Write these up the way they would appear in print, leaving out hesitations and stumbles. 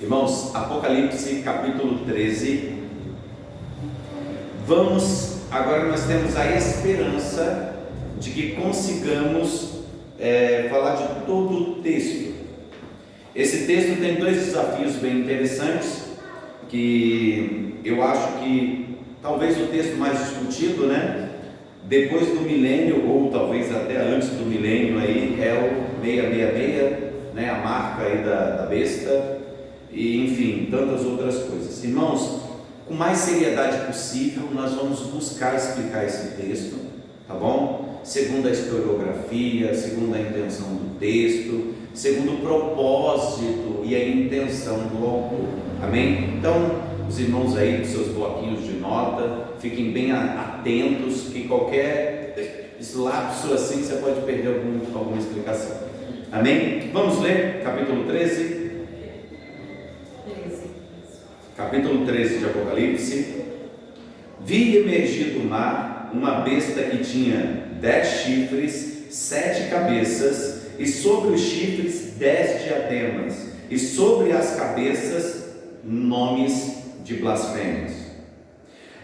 Irmãos, Apocalipse capítulo 13. Agora nós temos a esperança de que consigamos falar de todo o texto. Esse texto tem dois desafios bem interessantes, que eu acho que talvez o texto mais discutido, depois do milênio, ou talvez até antes do milênio, aí, é o 666, a marca aí da besta, e enfim, tantas outras coisas. Irmãos, com mais seriedade possível, nós vamos buscar explicar esse texto, tá bom? Segundo a historiografia, segundo a intenção do texto, segundo o propósito e a intenção do autor, amém? Então, os irmãos aí com seus bloquinhos de nota, fiquem bem atentos, que qualquer lapso assim você pode perder alguma explicação, amém? Vamos ler capítulo 13. Capítulo 13 de Apocalipse. Vi emergir do mar uma besta que tinha 10 chifres, 7 cabeças, e sobre os chifres 10 diademas, e sobre as cabeças nomes de blasfêmias.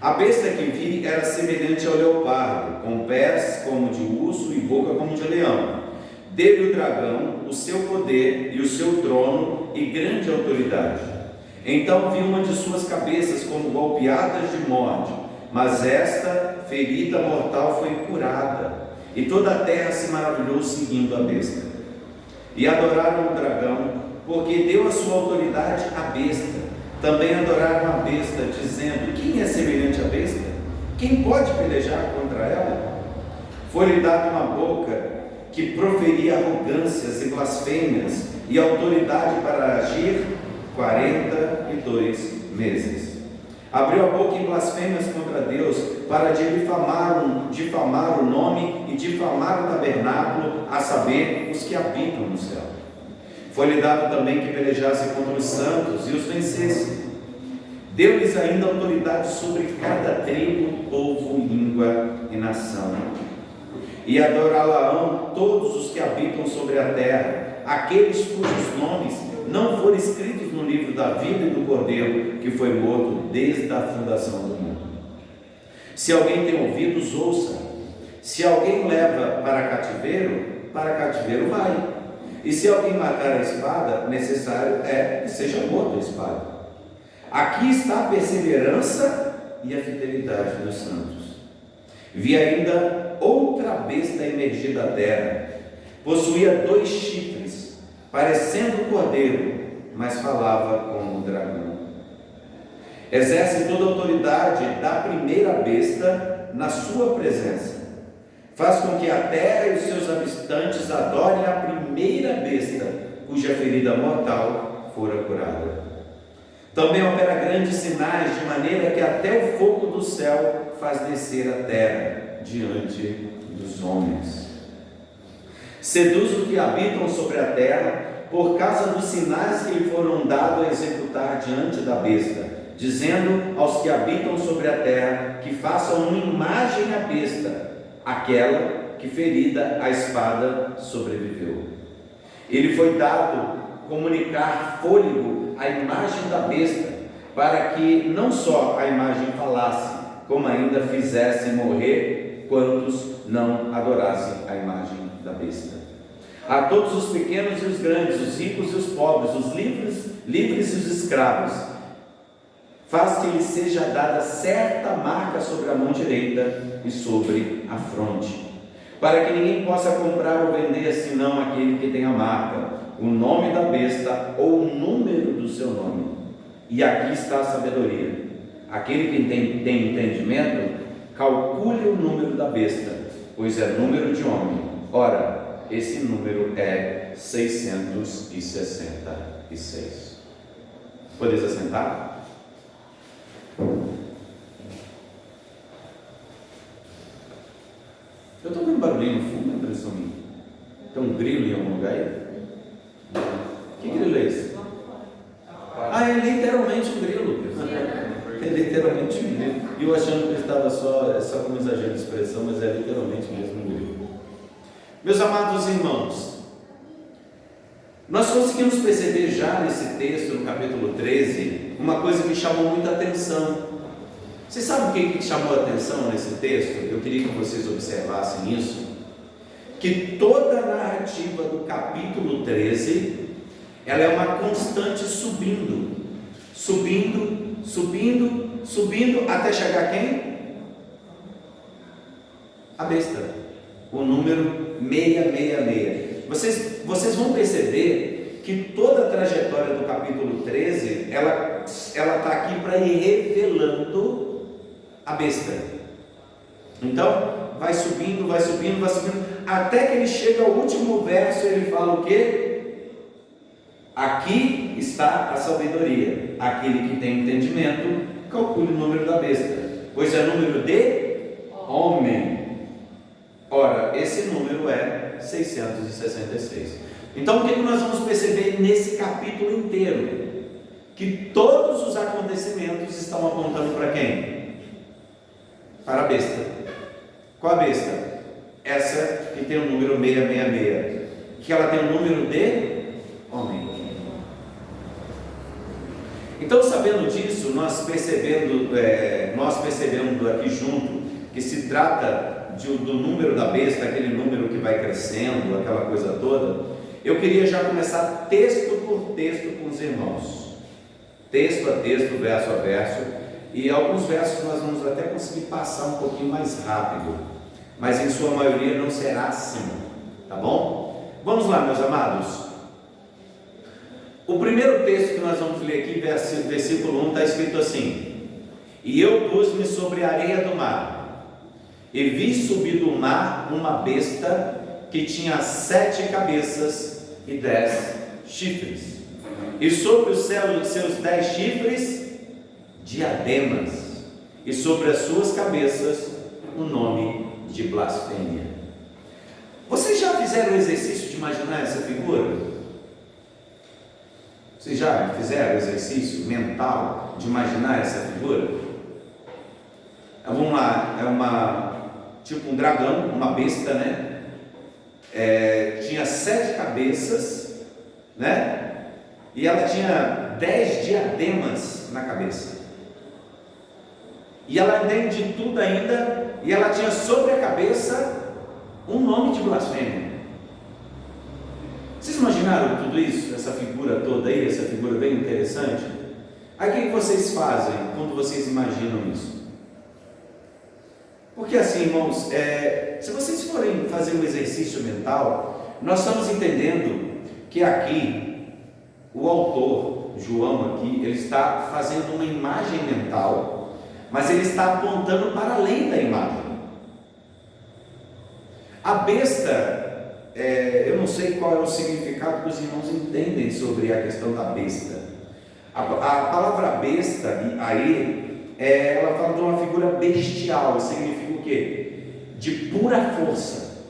A besta que vi era semelhante ao leopardo, com pés como de urso e boca como de leão. Deu-lhe o dragão o seu poder e o seu trono e grande autoridade. Então vi uma de suas cabeças como golpeadas de morte, mas esta ferida mortal foi curada, e toda a terra se maravilhou seguindo a besta. E adoraram o dragão, porque deu a sua autoridade à besta. Também adoraram a besta, dizendo: quem é semelhante à besta? Quem pode pelejar contra ela? Foi-lhe dada uma boca que proferia arrogâncias e blasfêmias, e autoridade para agir 42 meses. Abriu a boca em blasfêmias contra Deus, para difamar o nome e difamar o tabernáculo, a saber, os que habitam no céu. Foi-lhe dado também que pelejasse contra os santos e os vencesse. Deu-lhes ainda autoridade sobre cada tribo, povo, língua e nação. E adorá-la-ão todos os que habitam sobre a terra, aqueles cujos nomes não foram escritos no livro da vida e do Cordeiro, que foi morto desde a fundação do mundo. Se alguém tem ouvidos, ouça. Se alguém leva para cativeiro vai. E se alguém matar a espada, necessário é que seja morto a espada. Aqui está a perseverança e a fidelidade dos santos. Vi ainda outra besta emergir da terra. Possuía 2 chifres, parecendo um cordeiro, mas falava como um dragão. Exerce toda a autoridade da primeira besta na sua presença. Faz com que a terra e os seus habitantes adorem a primeira besta, cuja ferida mortal fora curada. Também opera grandes sinais, de maneira que até o fogo do céu faz descer a terra diante dos homens. Seduz os que habitam sobre a terra, por causa dos sinais que lhe foram dados a executar diante da besta, dizendo aos que habitam sobre a terra que façam uma imagem à besta, aquela que ferida a espada sobreviveu. Ele foi dado comunicar fôlego à imagem da besta, para que não só a imagem falasse, como ainda fizesse morrer quantos não adorassem a imagem da besta. A todos os pequenos e os grandes, os ricos e os pobres, os livres e os escravos, faz que lhe seja dada certa marca sobre a mão direita e sobre a fronte, para que ninguém possa comprar ou vender senão aquele que tem a marca, o nome da besta ou o número do seu nome. E aqui está a sabedoria. Aquele que tem entendimento, calcule o número da besta, pois é número de homem. Ora, esse número é 666. Podeis assentar? Eu estou vendo barulhinho no fundo, impressão minha. Tem um grilo em algum lugar aí? Que grilo é esse? É literalmente um grilo. É literalmente um grilo. E eu achando que estava só como exagero de expressão, mas é literalmente mesmo um grilo. Meus amados irmãos, Nós conseguimos perceber já nesse texto, no capítulo 13, uma coisa que chamou muita atenção. Você sabe o que chamou a atenção nesse texto? Eu queria que vocês observassem isso. Que toda a narrativa do capítulo 13, ela é uma constante subindo, até chegar a quem? A besta, o número 666. Vocês vão perceber que toda a trajetória do capítulo 13, ela está aqui para ir revelando a besta. Então, vai subindo, até que ele chega ao último verso, ele fala o quê? Aqui está a sabedoria. Aquele que tem entendimento, calcule o número da besta, pois é número de homem. Ora, esse número é 666. Então, o que nós vamos perceber nesse capítulo inteiro? Que todos os acontecimentos estão apontando para quem? Para a besta. Qual a besta? Essa que tem o número 666, que ela tem o número de homem. Então, sabendo disso, nós percebendo aqui junto que se trata do número da besta, aquele número que vai crescendo, aquela coisa toda, eu queria já começar texto por texto com os irmãos, texto a texto, verso a verso, e alguns versos nós vamos até conseguir passar um pouquinho mais rápido, mas em sua maioria não será assim, tá bom? Vamos lá, meus amados. O primeiro texto que nós vamos ler aqui, versículo 1, está escrito assim: e eu pus-me sobre a areia do mar, e vi subir do mar uma besta que tinha 7 cabeças e 10 chifres, e sobre os seus 10 chifres diademas, e sobre as suas cabeças o nome de blasfêmia. Vocês já fizeram o exercício de imaginar essa figura? Vocês já fizeram o exercício mental de imaginar essa figura? Vamos lá, tipo um dragão, uma besta, né? Tinha 7 cabeças, né? E ela tinha 10 diademas na cabeça. E ela, além de tudo ainda, e ela tinha sobre a cabeça um nome de blasfêmia. Vocês imaginaram tudo isso? Essa figura toda aí, essa figura bem interessante? Aí o que vocês fazem quando vocês imaginam isso? Porque assim, irmãos, se vocês forem fazer um exercício mental, nós estamos entendendo que aqui, o autor, João aqui, ele está fazendo uma imagem mental, mas ele está apontando para além da imagem. A besta, eu não sei qual é o significado que os irmãos entendem sobre a questão da besta. A palavra besta, aí, ela fala de uma figura bestial, significa o quê? De pura força.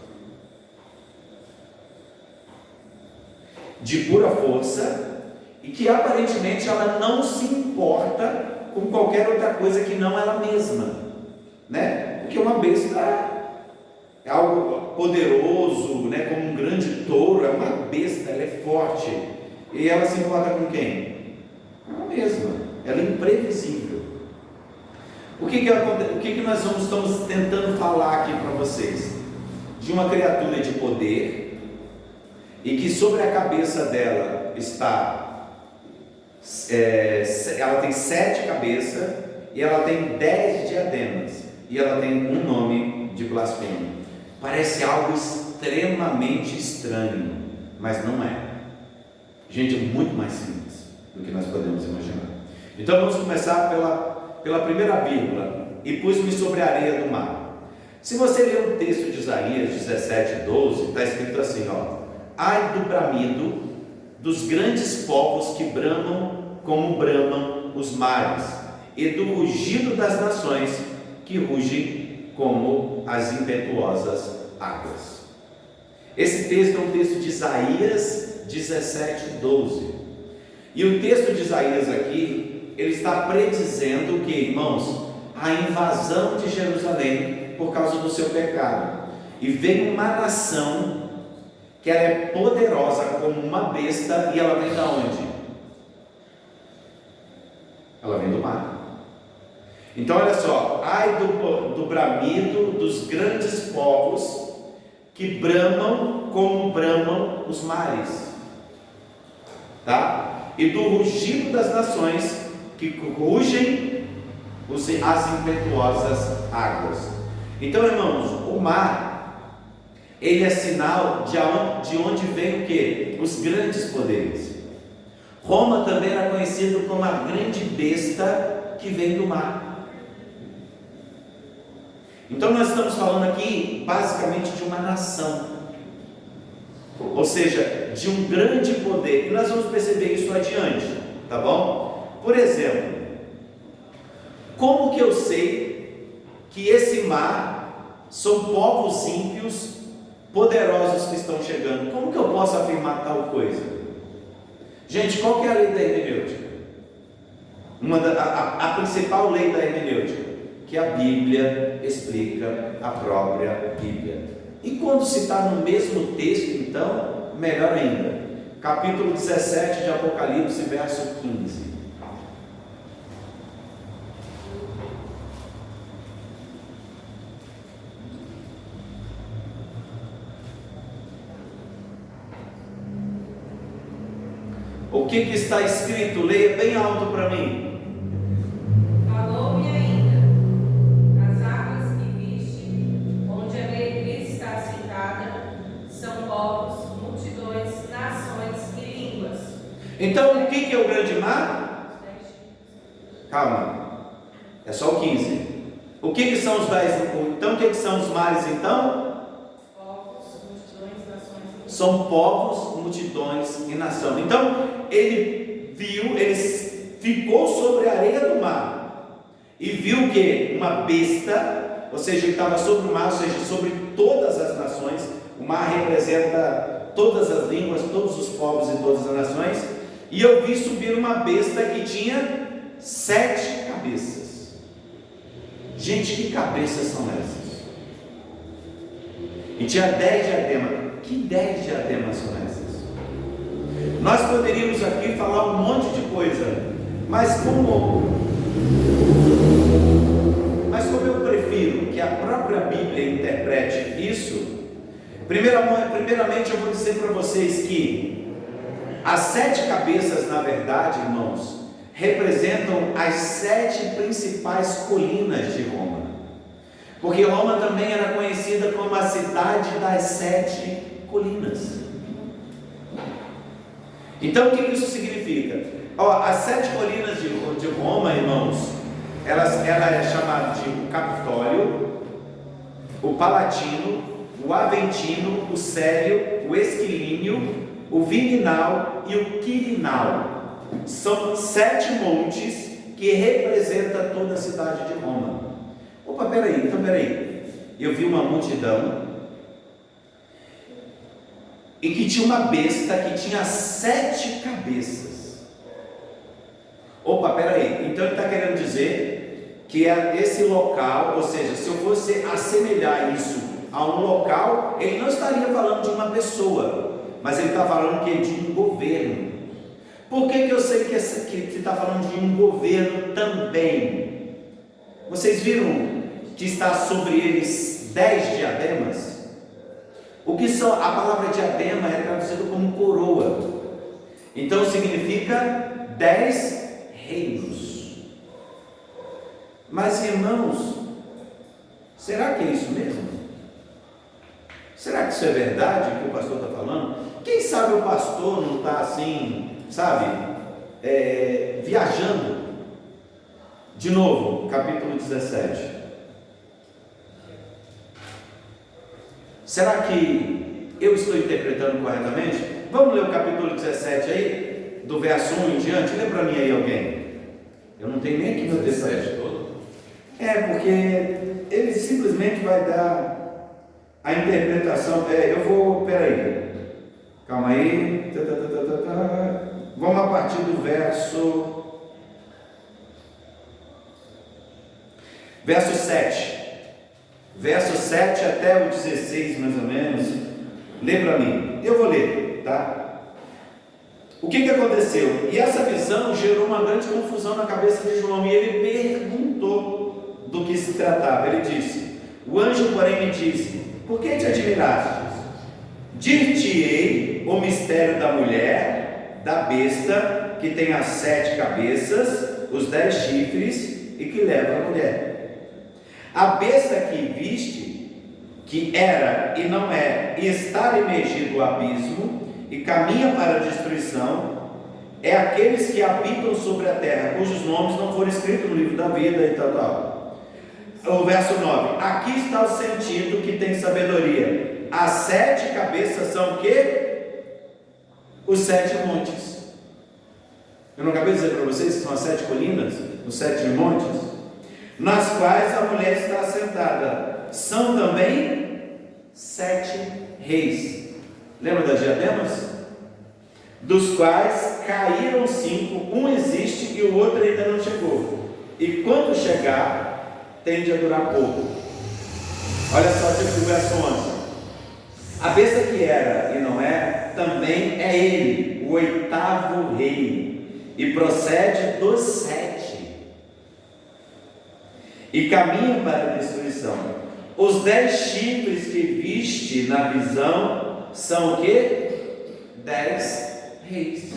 De pura força, e que aparentemente ela não se importa com qualquer outra coisa que não ela mesma, né? Porque uma besta é algo poderoso, né? Como um grande touro, é uma besta, ela é forte, e ela se importa com quem? Ela mesma, ela é imprevisível. O que nós estamos tentando falar aqui para vocês? De uma criatura de poder, e que sobre a cabeça dela ela tem 7 cabeças, e ela tem 10 diademas, e ela tem um nome de blasfêmia. Parece algo extremamente estranho, mas não é. Gente, é muito mais simples do que nós podemos imaginar. Então vamos começar pela primeira vírgula: e pus-me sobre a areia do mar. Se você ler o texto de Isaías 17:12, está escrito assim, ó: ai do bramido dos grandes povos que bramam como bramam os mares, e do rugido das nações que rugem como as impetuosas águas. Esse texto é um texto de Isaías 17:12. E o texto de Isaías aqui, ele está predizendo o que, irmãos? A invasão de Jerusalém por causa do seu pecado. E vem uma nação que ela é poderosa como uma besta, e ela vem da onde? Ela vem do mar. Então olha só, ai do bramido dos grandes povos que bramam como bramam os mares, tá? E do rugido das nações que rugem as impetuosas águas. Então, irmãos, o mar, ele é sinal de onde vem o quê? Os grandes poderes. Roma também era conhecido como a grande besta que vem do mar. Então nós estamos falando aqui basicamente de uma nação, ou seja, de um grande poder, e nós vamos perceber isso adiante, tá bom? Por exemplo, como que eu sei que esse mar são povos ímpios poderosos que estão chegando? Como que eu posso afirmar tal coisa? Gente, qual que é a lei da hermenêutica? A principal lei da hermenêutica, que a Bíblia explica a própria Bíblia. E quando se está no mesmo texto, então, melhor ainda. Capítulo 17 de Apocalipse, verso 15. O que está escrito? Leia bem alto para mim. Falou-me ainda, as águas que viste, onde a meretriz está assentada, são povos, multidões, nações e línguas. Então, o que é o grande mar? Calma, é só o 15. O que são os 10? Então, o que são os mares então? Povos, multidões, nações e línguas. São povos, multidões e nação. Então, ele ficou sobre a areia do mar e viu que uma besta, ou seja, ele estava sobre o mar, ou seja, sobre todas as nações. O mar representa todas as línguas, todos os povos e todas as nações. E eu vi subir uma besta que tinha 7 cabeças. Gente, que cabeças são essas? E tinha 10 diademas. Que 10 diademas são essas? Nós poderíamos aqui falar um monte de coisa, mas como eu prefiro que a própria Bíblia interprete isso, primeiramente eu vou dizer para vocês que as 7 cabeças, na verdade, irmãos, representam as 7 principais colinas de Roma, porque Roma também era conhecida como a cidade das 7 colinas. Então o que isso significa? As 7 colinas de Roma, irmãos, ela é chamada de o Capitólio, o Palatino, o Aventino, o Célio, o Esquilíneo, o Viminal e o Quirinal. São 7 montes que representam toda a cidade de Roma. Opa, peraí. Eu vi uma multidão e que tinha uma besta que tinha 7 cabeças. Opa, peraí. Então ele está querendo dizer que esse local, ou seja, se eu fosse assemelhar isso a um local, ele não estaria falando de uma pessoa, mas ele está falando que é de um governo. Por que eu sei que está falando de um governo também? Vocês viram que está sobre eles 10 diademas? O que são? A palavra diadema é traduzida como coroa. Então significa 10 reinos. Mas irmãos, será que é isso mesmo? Será que isso é verdade que o pastor está falando? Quem sabe o pastor não está assim, sabe, viajando? De novo, capítulo 17. Será que eu estou interpretando corretamente? Vamos ler o capítulo 17 aí, do verso 1 em diante. Lê para mim aí alguém. Eu não tenho nem aqui meu texto todo. Porque ele simplesmente vai dar a interpretação. Peraí. Calma aí. Vamos a partir do verso 7. Verso 7 até o 16, mais ou menos. Lê para mim. Eu vou ler, tá? O que aconteceu? E essa visão gerou uma grande confusão na cabeça de João, e ele perguntou do que se tratava. Ele disse: o anjo, porém, me disse: por que te admirastes? Dir-te-ei o mistério da mulher, da besta, que tem as 7 cabeças, os 10 chifres, e que leva a mulher. A besta que viste, que era e não é, e está imergido no abismo, e caminha para a destruição, é aqueles que habitam sobre a terra, cujos nomes não foram escritos no livro da vida e tal. O verso 9: aqui está o sentido que tem sabedoria. As 7 cabeças são o quê? Os 7 montes. Eu não acabei de dizer para vocês que são as 7 colinas, os 7 montes, nas quais a mulher está assentada. São também 7 reis. Lembra das diademas? Dos quais caíram 5, um existe e o outro ainda não chegou. E quando chegar, tende a durar pouco. Olha só o verso 11. A besta que era e não é, também é ele, o 8º rei, e procede dos 7, e caminha para a destruição. Os 10 chifres que viste na visão são o que? 10 reis.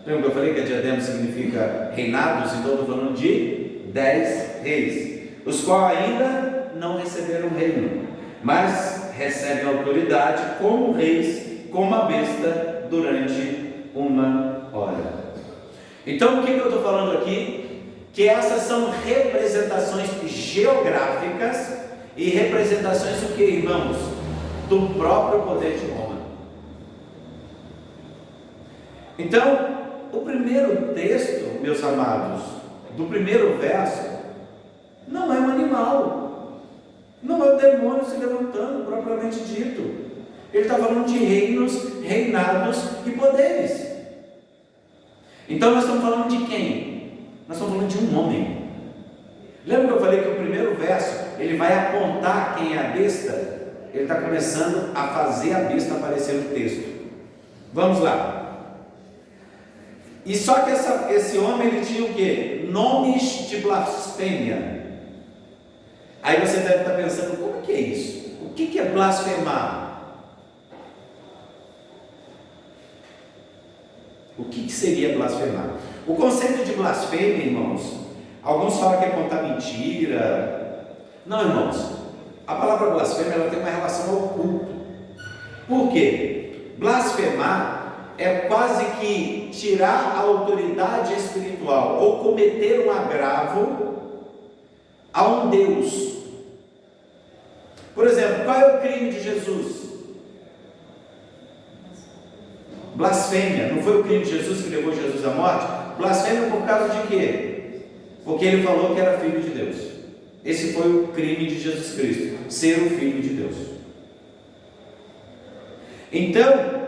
Lembra que eu falei que a diadema significa reinados? Então estou falando de 10 reis, os quais ainda não receberam reino, mas recebem autoridade como reis, como a besta, durante uma hora. Então o que eu estou falando aqui? Que essas são representações geográficas e representações do que, irmãos? Do próprio poder de Roma. Então, o primeiro texto, meus amados, do primeiro verso, não é um animal, não é o demônio se levantando, propriamente dito. Ele está falando de reinos, reinados e poderes. Então nós estamos falando de quem? Nós estamos falando de um homem. Lembra que eu falei que o primeiro verso, ele vai apontar quem é a besta? Ele está começando a fazer a besta aparecer no texto. Vamos lá. E só que esse homem, ele tinha o quê? Nomes de blasfêmia. Aí você deve estar pensando, como que é isso? O que é blasfemar? O que seria blasfemar? O conceito de blasfêmia, irmãos, alguns falam que é contar mentira. Não, irmãos, a palavra blasfêmia, ela tem uma relação ao culto. Por quê? Blasfemar é quase que tirar a autoridade espiritual ou cometer um agravo a um Deus. Por exemplo, qual é o crime de Jesus? Blasfêmia. Não foi o crime de Jesus que levou Jesus à morte? Blasfêmia por causa de quê? Porque ele falou que era filho de Deus. Esse foi o crime de Jesus Cristo, ser o filho de Deus. Então,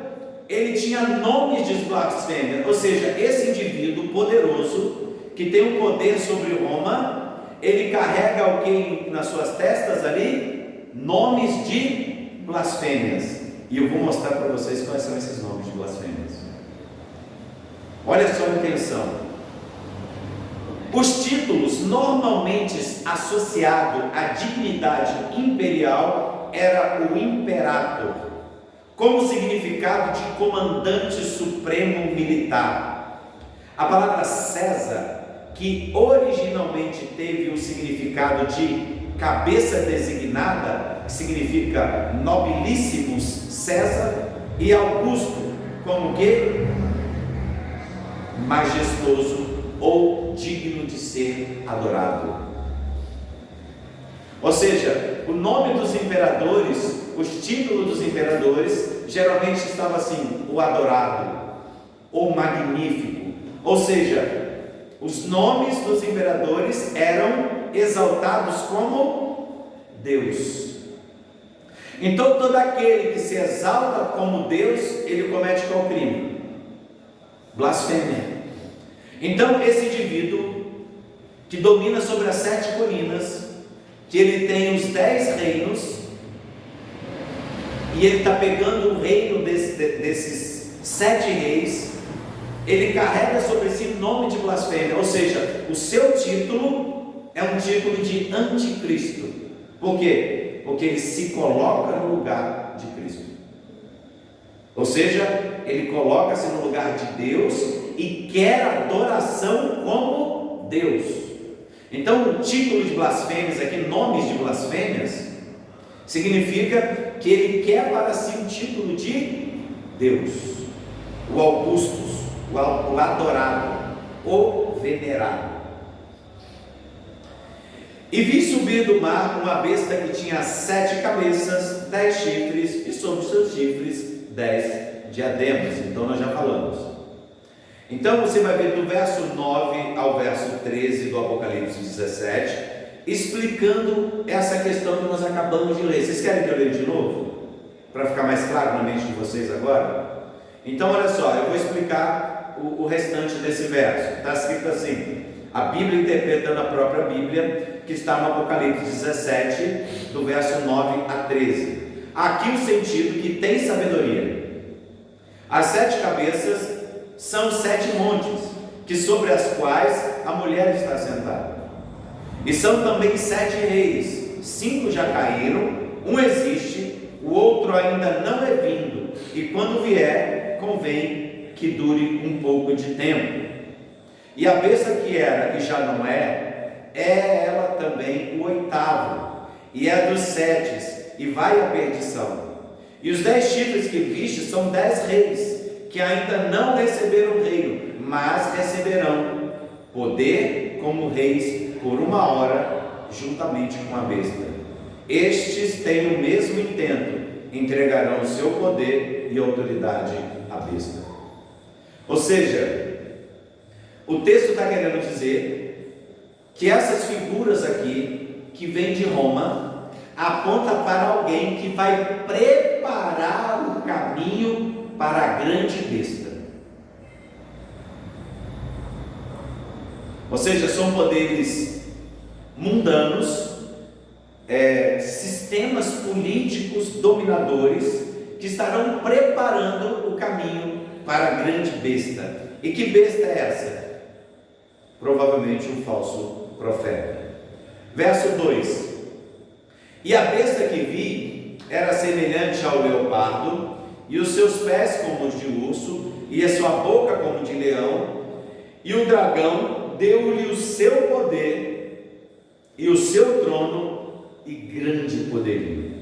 ele tinha nomes de blasfêmia, ou seja, esse indivíduo poderoso, que tem um poder sobre Roma, ele carrega alguém nas suas testas ali, nomes de blasfêmias. E eu vou mostrar para vocês quais são esses nomes de blasfêmias. Olha só a intenção. Os títulos normalmente associados à dignidade imperial era o imperator, como significado de comandante supremo militar. A palavra César, que originalmente teve o significado de cabeça designada, que significa nobilíssimos César, e Augusto, como que? Majestoso ou digno de ser adorado. Ou seja, o nome dos imperadores, os títulos dos imperadores, geralmente estava assim: o adorado, ou magnífico. Ou seja, os nomes dos imperadores eram exaltados como Deus. Então todo aquele que se exalta como Deus, ele comete qual crime? Blasfêmia. Então esse indivíduo que domina sobre as 7 colinas, que ele tem os 10 reinos, e e ele está pegando o reino desses 7 reis. Ele carrega sobre si nome de blasfêmia, ou seja, o seu título é um título de anticristo. Por quê? Porque ele se coloca no lugar de Cristo, ou seja, ele coloca-se no lugar de Deus e quer adoração como Deus. Então, o título de blasfêmias aqui, nomes de blasfêmias, significa que ele quer para si um título de Deus, o Augustus, o adorado, o venerado. E vi subir do mar uma besta que tinha 7 cabeças, 10 chifres, e sobre os seus chifres 10 diademas. Então nós já falamos. Então você vai ver do verso 9 ao verso 13 do Apocalipse 17, explicando essa questão que nós acabamos de ler. Vocês querem que eu leia de novo? Para ficar mais claro na mente de vocês agora? Então olha só, eu vou explicar o restante desse verso. Está escrito assim, a Bíblia interpretando a própria Bíblia, que está no Apocalipse 17, do verso 9 a 13. Aqui o sentido que tem sabedoria. As 7 cabeças são 7 montes, que sobre as quais a mulher está sentada. E são também 7 reis, 5 já caíram, um existe, o outro ainda não é vindo, e quando vier, convém que dure um pouco de tempo. E a besta que era e já não é ela também o 8º, e é dos 7, e vai à perdição. E os 10 chifres que viste são 10 reis, que ainda não receberam o reino, mas receberão poder como reis por 1 hora, juntamente com a besta. Estes têm o mesmo intento, entregarão o seu poder e autoridade à besta. Ou seja, o texto está querendo dizer que essas figuras aqui, que vêm de Roma, aponta para alguém que vai preparar o caminho para a grande besta. Ou seja, são poderes mundanos, sistemas políticos dominadores que estarão preparando o caminho para a grande besta. E que besta é essa? Provavelmente um falso profeta. Verso 2: E a besta que vi era semelhante ao leopardo, e os seus pés como os de urso, e a sua boca como de leão, e o dragão deu-lhe o seu poder, e o seu trono, e grande poderio.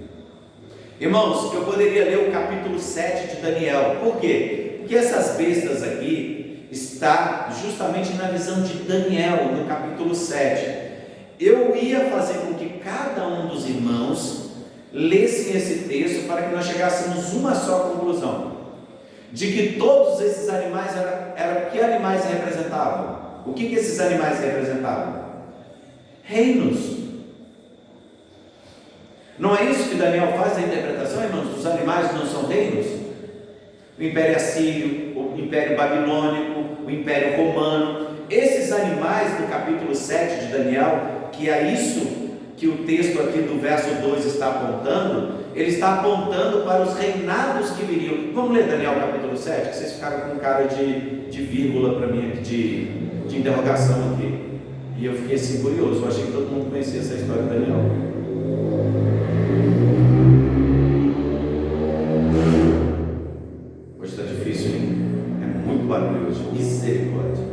Irmãos, eu poderia ler o capítulo 7 de Daniel. Por quê? Porque essas bestas aqui está justamente na visão de Daniel, no capítulo 7. Eu ia fazer com que cada um dos irmãos lessem esse texto para que nós chegássemos a uma só conclusão, de que todos esses animais eram que animais representavam? O que esses animais representavam? Reinos. Não é isso que Daniel faz na interpretação, irmãos? Os animais não são reinos? O Império Assírio, o Império Babilônico, o Império Romano. Esses animais do capítulo 7 de Daniel, que é isso que o texto aqui do verso 2 está apontando, ele está apontando para os reinados que viriam. Vamos ler Daniel capítulo 7, que vocês ficaram com cara de vírgula para mim aqui, de interrogação aqui. E eu fiquei assim curioso, eu achei que todo mundo conhecia essa história de Daniel. Hoje está difícil, hein? É muito barulho hoje. Misericórdia.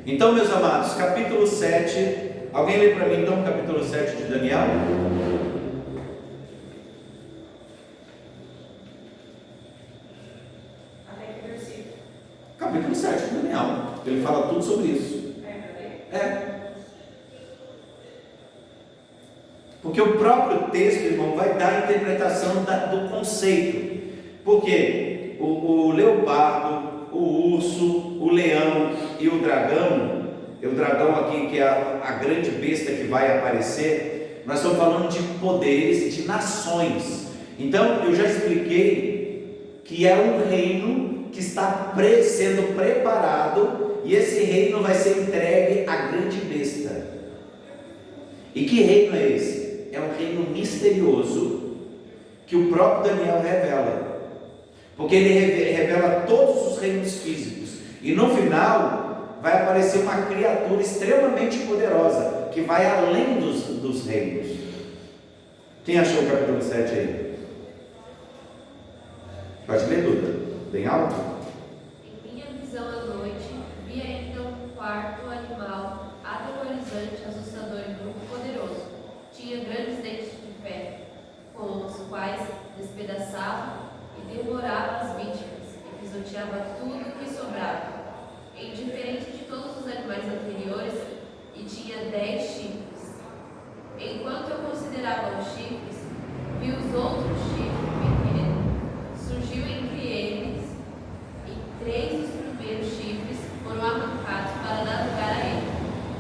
Então, meus amados, capítulo 7. Alguém lê para mim então o capítulo 7 de Daniel? Até que versículo? Capítulo 7 de Daniel. Ele fala tudo sobre isso. Porque o próprio texto, irmão, vai dar a interpretação do conceito. Porque o leopardo, o urso, o leão e o dragão aqui, que é a grande besta que vai aparecer, nós estamos falando de poderes de nações. Então eu já expliquei que é um reino que está sendo preparado, e esse reino vai ser entregue à grande besta. E que reino é esse? É um reino misterioso, que o próprio Daniel revela, porque ele revela todos os reinos físicos, e no final vai aparecer uma criatura extremamente poderosa, que vai além dos reinos. Quem achou o capítulo 7 aí? Pode ler, Duda, bem alto. Em minha visão à noite, vi ainda um quarto animal, aterrorizante, assustador e muito poderoso. Tinha grandes dentes de ferro, com os quais despedaçava e devorava as vítimas, e pisoteava tudo que sobrava. Indiferente de todos os animais anteriores, e tinha 10 chifres. Enquanto eu considerava os chifres, vi os outros chifres pequenos. Surgiu entre eles, e 3 dos primeiros chifres foram arrancados para dar lugar a ele.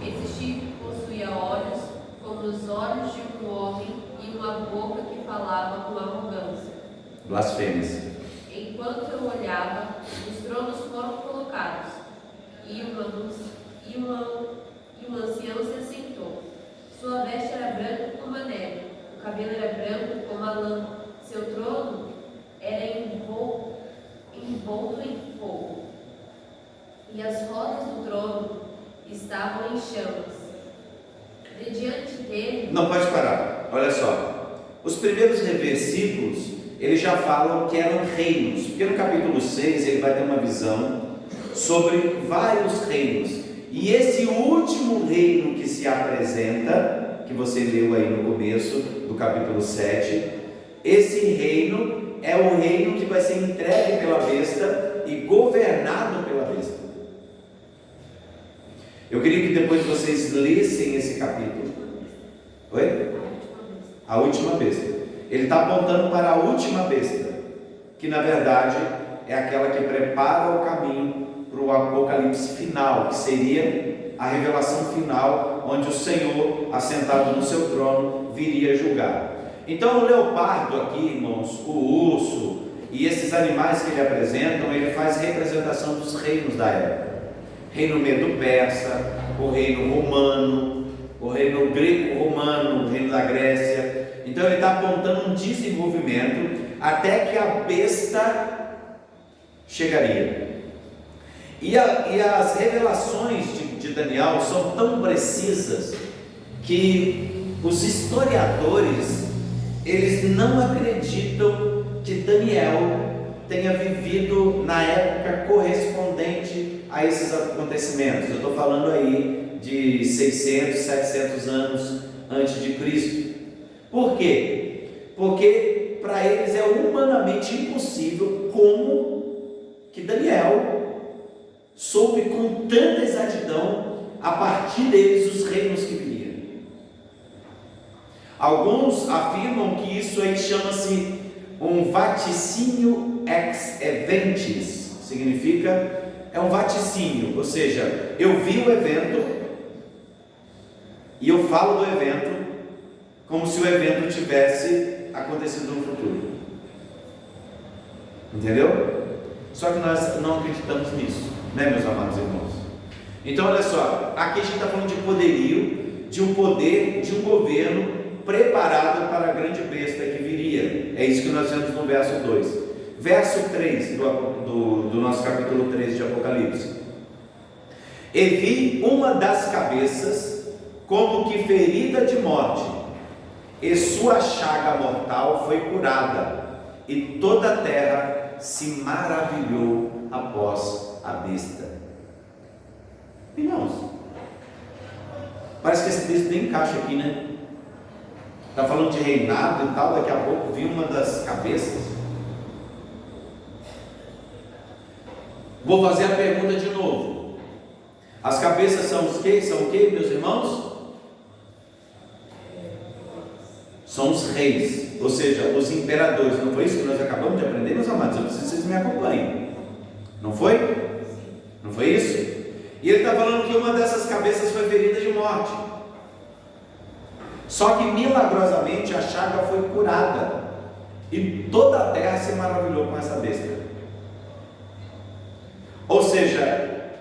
Esse chifre possuía olhos como os olhos de um homem e uma boca que falava com arrogância. Blasfêmias. Enquanto eu olhava, os tronos foram colocados, e um ancião se assentou. Sua veste era branca como a neve, o cabelo era branco como a lã. Seu trono era envolto em fogo, e as rodas do trono estavam em chamas. De diante dele... Não, pode parar, olha só. Os primeiros versículos, eles já falam que eram reinos, porque no capítulo 6 ele vai ter uma visão sobre vários reinos, e esse último reino que se apresenta, que você leu aí no começo do capítulo 7, esse reino é o reino que vai ser entregue pela besta e governado pela besta. Eu queria que depois vocês lessem esse capítulo. Oi? A última besta. Ele está apontando para a última besta, que na verdade é aquela que prepara o caminho para o apocalipse final, que seria a revelação final, onde o Senhor, assentado no seu trono, viria julgar. Então o leopardo aqui, irmãos, o urso e esses animais que ele apresentam, ele faz representação dos reinos da época. Reino medo-persa, o reino romano, o reino greco-romano, o reino da Grécia. Então ele está apontando um desenvolvimento até que a besta chegaria. E as revelações de Daniel são tão precisas que os historiadores, eles não acreditam que Daniel tenha vivido na época correspondente a esses acontecimentos. Eu estou falando aí de 600, 700 anos antes de Cristo. Por quê? Porque para eles é humanamente impossível como que Daniel soube com tanta exatidão a partir deles os reinos que viriam. Alguns afirmam que isso aí chama-se um vaticínio ex eventis, significa é um vaticínio, ou seja, eu vi o evento e eu falo do evento como se o evento tivesse acontecido no futuro. Entendeu? Só que nós não acreditamos nisso, né, meus amados irmãos? Então olha só, aqui a gente está falando de poderio, de um poder, de um governo preparado para a grande besta que viria. É isso que nós vemos no verso 2. Verso 3 do nosso capítulo 13 de Apocalipse. E vi uma das cabeças como que ferida de morte, e sua chaga mortal foi curada, e toda a terra se maravilhou após a besta. Irmãos, parece que esse texto nem encaixa aqui, né? Está falando de reinado e tal, daqui a pouco vi uma das cabeças. Vou fazer a pergunta de novo. As cabeças são os quê? São o quê, meus irmãos? São os reis, ou seja, os imperadores. Não foi isso que nós acabamos de aprender, meus amados? Eu preciso que vocês me acompanhem. Não foi? Não foi isso? E ele está falando que uma dessas cabeças foi ferida de morte. Só que milagrosamente a chaga foi curada, e toda a terra se maravilhou com essa besta. Ou seja,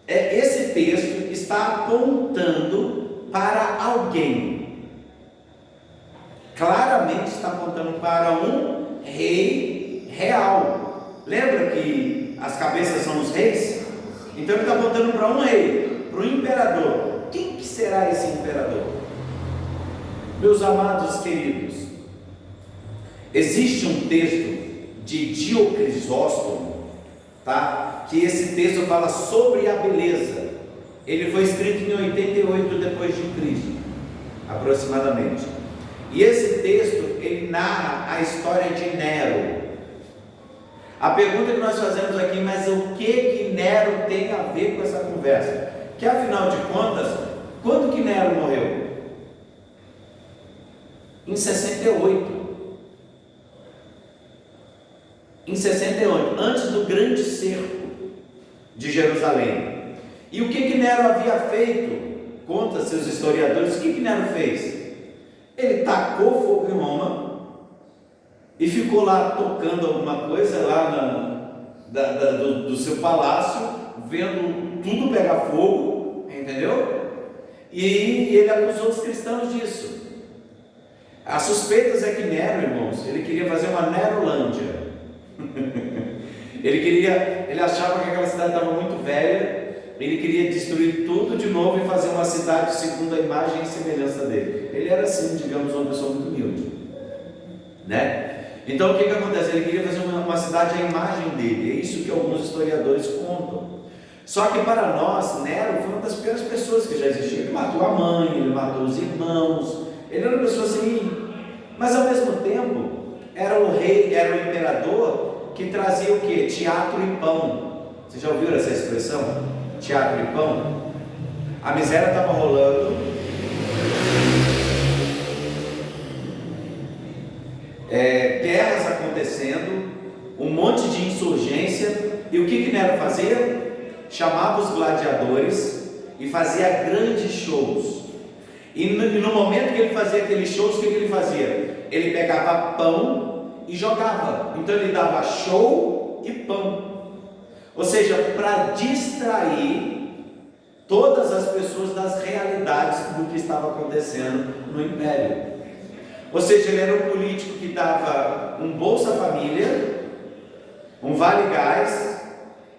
esse texto está apontando para alguém. claramente está apontando para um rei real. Lembra que as cabeças são os reis? Então ele está apontando para um rei, para um imperador. Quem que será esse imperador? Meus amados queridos, existe um texto de Diocrisóstomo, tá? Que esse texto fala sobre a beleza. Ele foi escrito em 88 depois de Cristo, aproximadamente. E esse texto, ele narra a história de Nero. A pergunta que nós fazemos aqui, mas o que Nero tem a ver com essa conversa? Que afinal de contas, quando que Nero morreu? Em 68. Em 68, antes do grande cerco de Jerusalém. E o que Nero havia feito? Conta seus historiadores, o que Nero fez? Ele tacou fogo em Roma e ficou lá tocando alguma coisa lá do seu palácio, vendo tudo pegar fogo, entendeu? E ele acusou os cristãos disso. As suspeitas é que Nero, irmãos, ele queria fazer uma Nerolândia. Ele achava que aquela cidade estava muito velha. Ele queria destruir tudo de novo e fazer uma cidade segundo a imagem e semelhança dele. Ele era assim, digamos, uma pessoa muito humilde, né? Então o que acontece? Ele queria fazer uma cidade à imagem dele. É isso que alguns historiadores contam. Só que para nós, Nero foi uma das piores pessoas que já existia. Ele matou a mãe, ele matou os irmãos. Ele era uma pessoa assim, mas ao mesmo tempo era o rei, era o imperador que trazia o que? Teatro e pão. Vocês já ouviram essa expressão? Teatro e pão. A miséria estava rolando, guerras acontecendo, um monte de insurgência. E o que Nero fazia? Chamava os gladiadores e fazia grandes shows. E no momento que ele fazia aqueles shows, o que ele fazia? Ele pegava pão e jogava. Então ele dava show e pão. Ou seja, para distrair todas as pessoas das realidades do que estava acontecendo no Império. Ou seja, ele era um político que dava um Bolsa Família, um Vale Gás,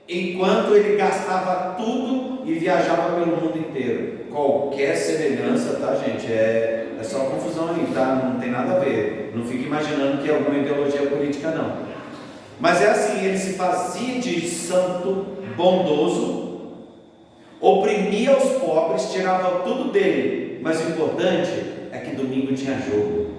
enquanto ele gastava tudo e viajava pelo mundo inteiro. Qualquer semelhança, tá, gente? É só confusão aí, tá? Não tem nada a ver. Não fique imaginando que é alguma ideologia política, não. Mas é assim, ele se fazia de santo, bondoso, oprimia os pobres, tirava tudo dele. Mas o importante é que domingo tinha jogo.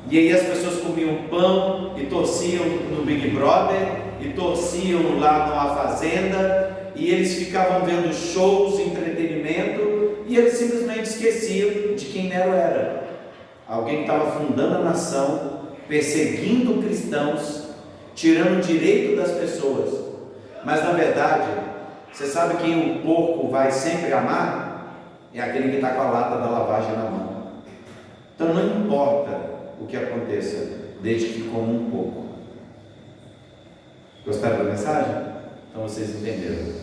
E aí as pessoas comiam pão e torciam no Big Brother, e torciam lá numa fazenda, e eles ficavam vendo shows, entretenimento, e eles simplesmente esqueciam de quem Nero era. Alguém que estava fundando a nação, perseguindo cristãos, tirando o direito das pessoas. Mas na verdade, você sabe quem o porco vai sempre amar? É aquele que está com a lata da lavagem na mão. Então não importa o que aconteça, desde que coma um pouco. Gostaram da mensagem? Então vocês entenderam.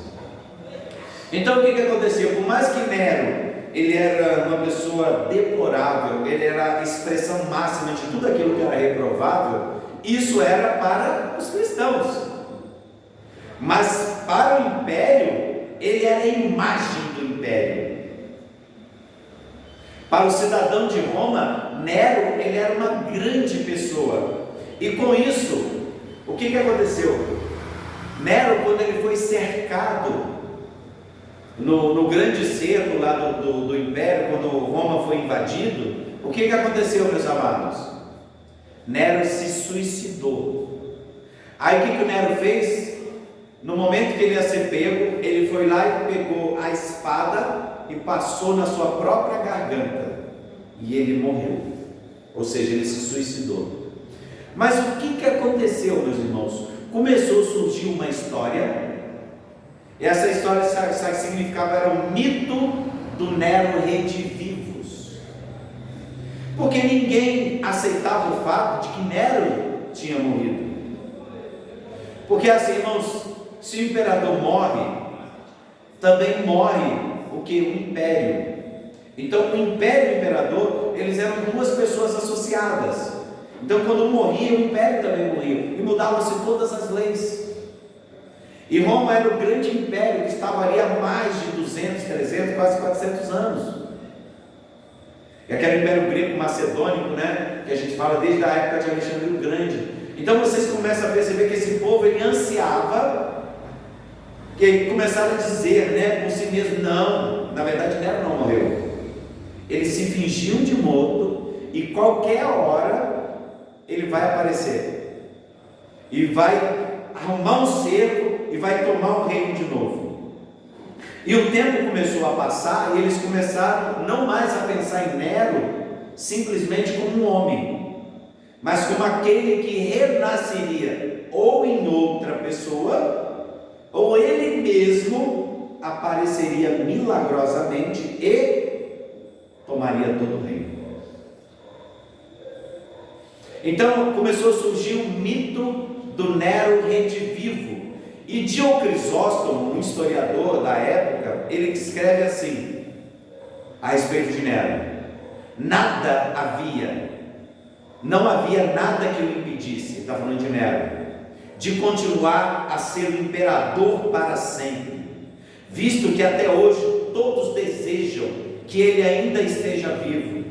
Então o que aconteceu? Por mais que Nero ele era uma pessoa deplorável, ele era a expressão máxima de tudo aquilo que era reprovável, isso era para os cristãos. Mas para o império, ele era a imagem do império. Para o cidadão de Roma, Nero, ele era uma grande pessoa. E com isso, o que aconteceu? Nero, quando ele foi cercado no grande cerco lá do império, quando Roma foi invadido, o que aconteceu, meus amados? Nero se suicidou. Aí o que o Nero fez? No momento que ele ia ser pego, ele foi lá e pegou a espada e passou na sua própria garganta, e ele morreu. Ou seja, ele se suicidou. Mas o que aconteceu, meus irmãos? Começou a surgir uma história. E essa história, sabe o que significava? Era o mito do Nero redivivos. Porque ninguém aceitava o fato de que Nero tinha morrido. Porque assim, irmãos, se o imperador morre, também morre o que? O império. Então o império e o imperador, eles eram duas pessoas associadas. Então quando um morria, o império também morria, e mudavam-se todas as leis. E Roma era o grande império que estava ali há mais de 200, 300, quase 400 anos. E aquele império greco-macedônico, né, que a gente fala desde a época de Alexandre o Grande. Então vocês começam a perceber que esse povo, ele ansiava, que começaram a dizer, né, por si mesmo, não, na verdade Nero não morreu. Eles se fingiam de morto, e qualquer hora ele vai aparecer, e vai arrumar um cerco, e vai tomar o reino de novo. E o tempo começou a passar, e eles começaram não mais a pensar em Nero simplesmente como um homem, mas como aquele que renasceria ou em outra pessoa, ou ele mesmo apareceria milagrosamente e tomaria todo o reino. Então começou a surgir o mito do Nero redivivo. E Dio Crisóstomo, um historiador da época, ele escreve assim a respeito de Nero: nada havia, não havia nada que o impedisse, está falando de Nero, de continuar a ser o imperador para sempre, visto que até hoje todos desejam que ele ainda esteja vivo,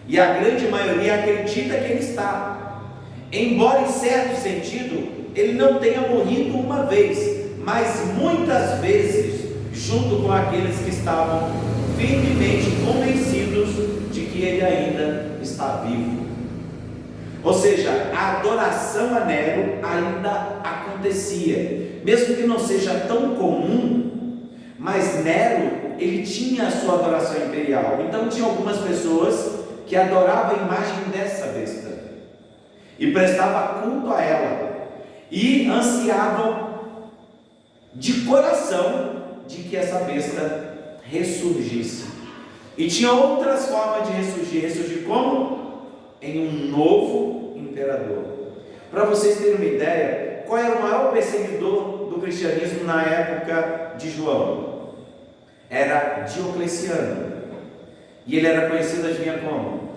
e a grande maioria acredita que ele está, embora em certo sentido ele não tenha morrido uma vez, mas muitas vezes junto com aqueles que estavam firmemente convencidos de que ele ainda está vivo. Ou seja, a adoração a Nero ainda acontecia, mesmo que não seja tão comum, mas Nero, ele tinha a sua adoração imperial. Então tinha algumas pessoas que adoravam a imagem dessa besta e prestavam culto a ela, e ansiavam de coração de que essa besta ressurgisse. E tinha outras formas de ressurgir como? Em um novo imperador. Para vocês terem uma ideia, qual era o maior perseguidor do cristianismo na época de João? Era Diocleciano. E ele era conhecido, adivinha como?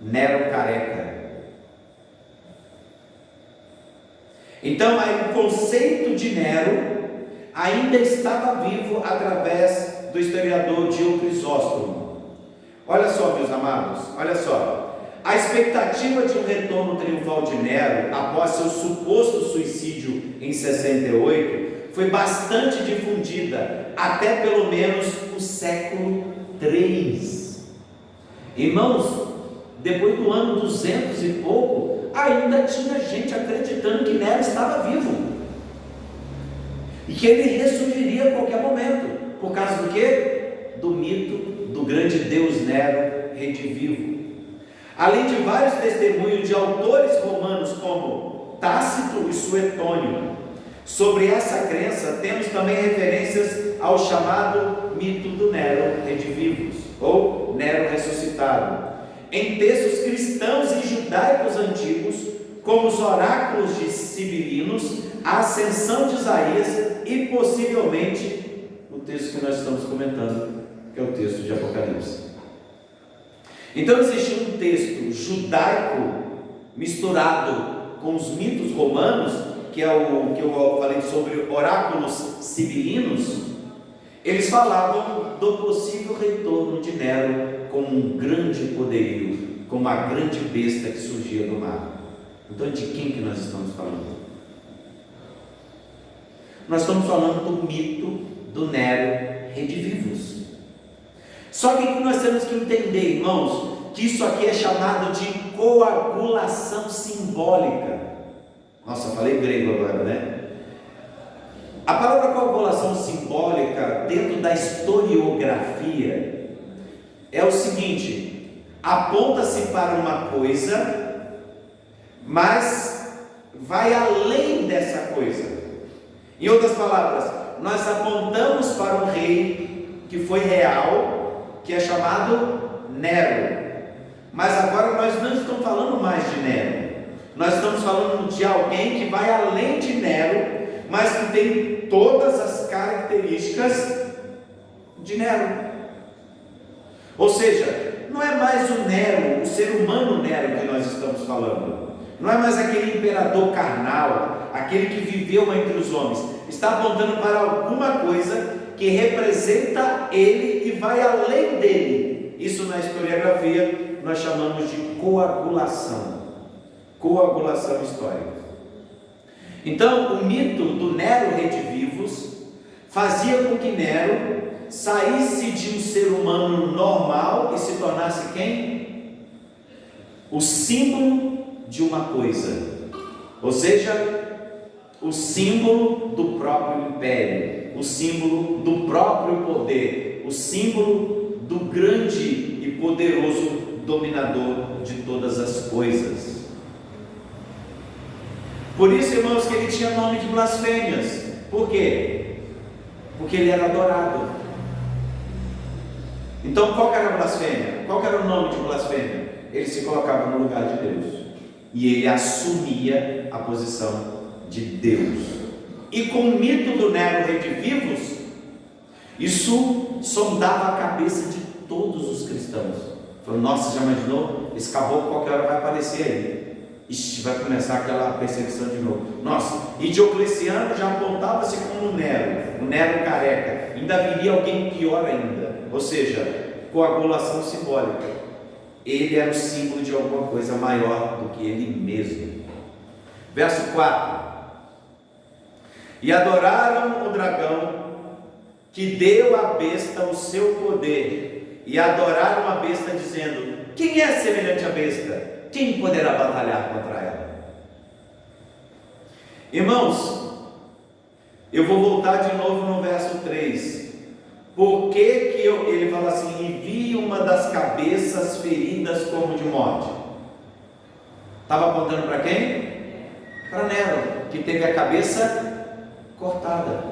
Nero Careca. Então aí o conceito de Nero ainda estava vivo através do historiador Dio Crisóstomo. Olha só, meus amados, olha só. A expectativa de um retorno triunfal de Nero após seu suposto suicídio em 68 foi bastante difundida até pelo menos o século III. Irmãos, depois do ano 200 e pouco, ainda tinha gente acreditando que Nero estava vivo e que ele ressurgiria a qualquer momento. Por causa do quê? Do mito do grande Deus Nero redivivo. Além de vários testemunhos de autores romanos como Tácito e Suetônio sobre essa crença, temos também referências ao chamado mito do Nero redivivus, ou Nero ressuscitado, em textos cristãos e judaicos antigos, como os oráculos de Sibilinos, a ascensão de Isaías e possivelmente o texto que nós estamos comentando, que é o texto de Apocalipse. Então existe um texto judaico misturado com os mitos romanos, que é o que eu falei sobre oráculos sibilinos. Eles falavam do possível retorno de Nero como um grande poderio, como uma grande besta que surgia do mar. Então de quem que nós estamos falando? Nós estamos falando do mito do Nero redivivus. Só que nós temos que entender, irmãos, que isso aqui é chamado de coagulação simbólica. Nossa, falei grego agora, né? A palavra coagulação simbólica, dentro da historiografia, é o seguinte: aponta-se para uma coisa, mas vai além dessa coisa. Em outras palavras, nós apontamos para um rei que foi real, que é chamado Nero. Mas agora nós não estamos falando mais de Nero. Nós estamos falando de alguém que vai além de Nero, mas que tem todas as características de Nero. Ou seja, não é mais o Nero, o ser humano Nero que nós estamos falando. Não é mais aquele imperador carnal, aquele que viveu entre os homens. Está apontando para alguma coisa que representa ele e vai além dele. Isso na historiografia nós chamamos de coagulação. Coagulação histórica. Então, o mito do Nero redivivus fazia com que Nero saísse de um ser humano normal e se tornasse quem? O símbolo de uma coisa, ou seja, o símbolo do próprio império, o símbolo do próprio poder, o símbolo do grande e poderoso dominador de todas as coisas. Por isso, irmãos, que ele tinha nome de blasfêmias. Por quê? Porque ele era adorado. Então, qual era a blasfêmia? Qual era o nome de blasfêmia? Ele se colocava no lugar de Deus e ele assumia a posição de Deus. E com o mito do Nero redivivus, isso sondava a cabeça de todos os cristãos. Falou: nossa, já imaginou? Esse caboclo qualquer hora vai aparecer aí. Ixi, vai começar aquela perseguição de novo. Nossa, e Diocleciano já apontava-se como o Nero careca. Ainda viria alguém pior ainda, ou seja, coagulação simbólica. Ele era o símbolo de alguma coisa maior do que ele mesmo. Verso 4: e adoraram o dragão que deu à besta o seu poder, e adoraram a besta dizendo: quem é semelhante à besta? Quem poderá batalhar contra ela? Irmãos, eu vou voltar de novo no verso 3. Por que ele fala assim: e vi uma das cabeças feridas como de morte? Estava apontando para quem? Para Nero, que teve a cabeça cortada.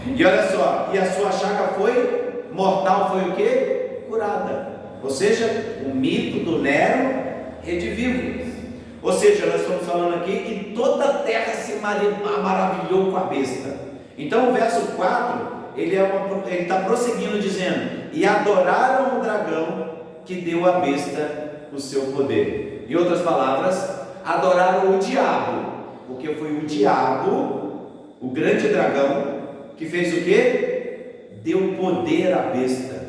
E olha só, e a sua chaga foi mortal, foi o que? Curada. Ou seja, o mito do Nero redivivus. Ou seja, nós estamos falando aqui que toda a terra se maravilhou com a besta. Então o verso 4, ele está prosseguindo dizendo: e adoraram o dragão que deu à besta o seu poder. Em outras palavras, adoraram o diabo, porque foi o diabo, o grande dragão, que fez o quê? Deu poder à besta.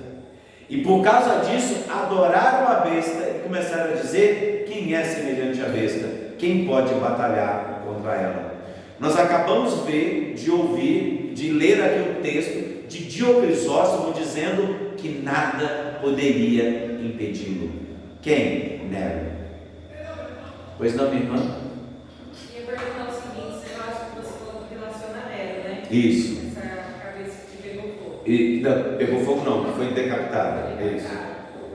E por causa disso, adoraram a besta e começaram a dizer: quem é semelhante à besta? Quem pode batalhar contra ela? Nós acabamos de ouvir, de ler aqui o texto de Diocrisóstomo dizendo que nada poderia impedi-lo. Quem? Nero. Pois não, minha irmã? Eu ia perguntar o seguinte: você acha que você falou que relaciona a Nero, né? Isso. Não, pegou fogo não, que foi decapitada. É isso.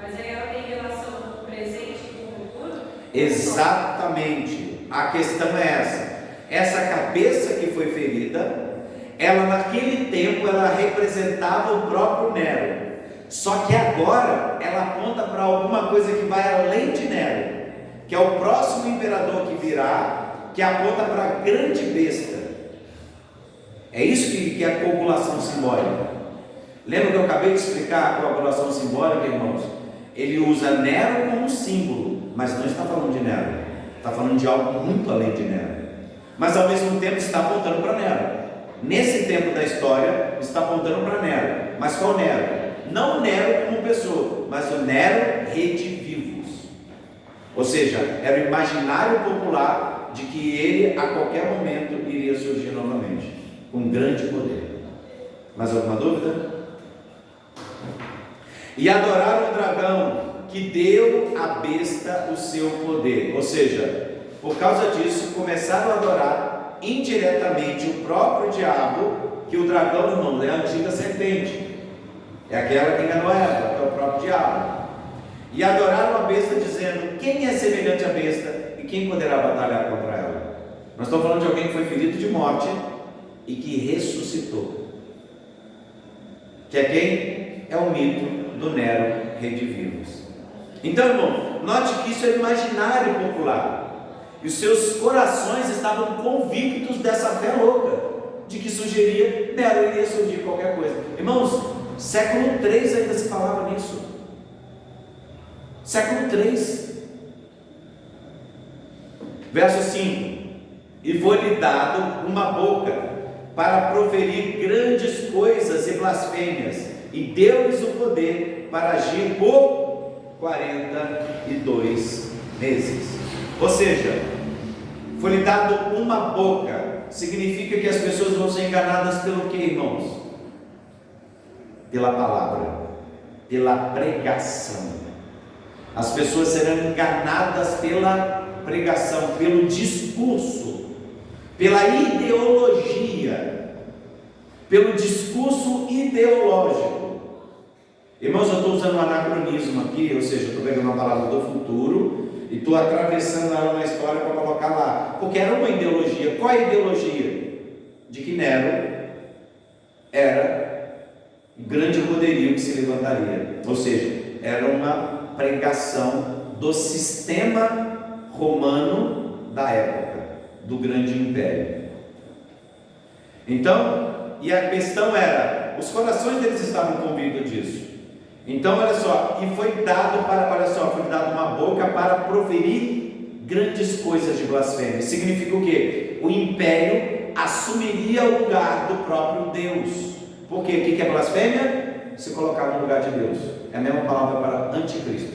Mas aí ela tem relação com o presente e com o futuro? Exatamente. A questão é essa. Essa cabeça que foi ferida, ela naquele tempo ela representava o próprio Nero. Só que agora ela aponta para alguma coisa que vai além de Nero, que é o próximo imperador que virá, que aponta para a grande besta. É isso que é a coagulação simbólica. Lembra que eu acabei de explicar a coagulação simbólica, irmãos? Ele usa Nero como símbolo, mas não está falando de Nero, está falando de algo muito além de Nero, mas ao mesmo tempo está apontando para Nero. Nesse tempo da história está apontando para Nero. Mas qual Nero? Não Nero como pessoa, mas o Nero redivivus. Ou seja, era o imaginário popular de que ele a qualquer momento iria surgir novamente, com grande poder. Mais alguma dúvida? E adoraram o dragão que deu à besta o seu poder. Ou seja, por causa disso começaram a adorar indiretamente o próprio diabo, que o dragão, irmão, é a antiga serpente, é aquela que enganou Eva, que é o próprio diabo. E adoraram a besta dizendo: quem é semelhante à besta e quem poderá batalhar contra ela? Nós estamos falando de alguém que foi ferido de morte e que ressuscitou. Que é quem? É o mito do Nero redivivus. Então, irmão, note que isso é imaginário popular, e os seus corações estavam convictos dessa fé louca, de que surgiria, Nero iria surgir qualquer coisa. Irmãos, século III ainda se falava nisso. Século III. Verso 5: e foi-lhe dado uma boca para proferir grandes coisas e blasfêmias, e deu-lhes o poder para agir por 42 meses. Ou seja, foi-lhe dado uma boca. Significa que as pessoas vão ser enganadas pelo que, irmãos? Pela palavra, pela pregação. As pessoas serão enganadas pela pregação, pelo discurso, pela ideologia, pelo discurso ideológico. Irmãos, eu estou usando um anacronismo aqui, ou seja, estou pegando uma palavra do futuro e estou atravessando ela na história para colocar lá, porque era uma ideologia. Qual é a ideologia? De que Nero era o grande poderio que se levantaria, ou seja, era uma pregação do sistema romano da época, do grande império. Então, e a questão era, os corações deles estavam convictos disso. Então, olha só, e foi dado foi dado uma boca para proferir grandes coisas de blasfêmia. Significa o quê? O império assumiria o lugar do próprio Deus. Por quê? O que é blasfêmia? Se colocar no lugar de Deus. É a mesma palavra para anticristo.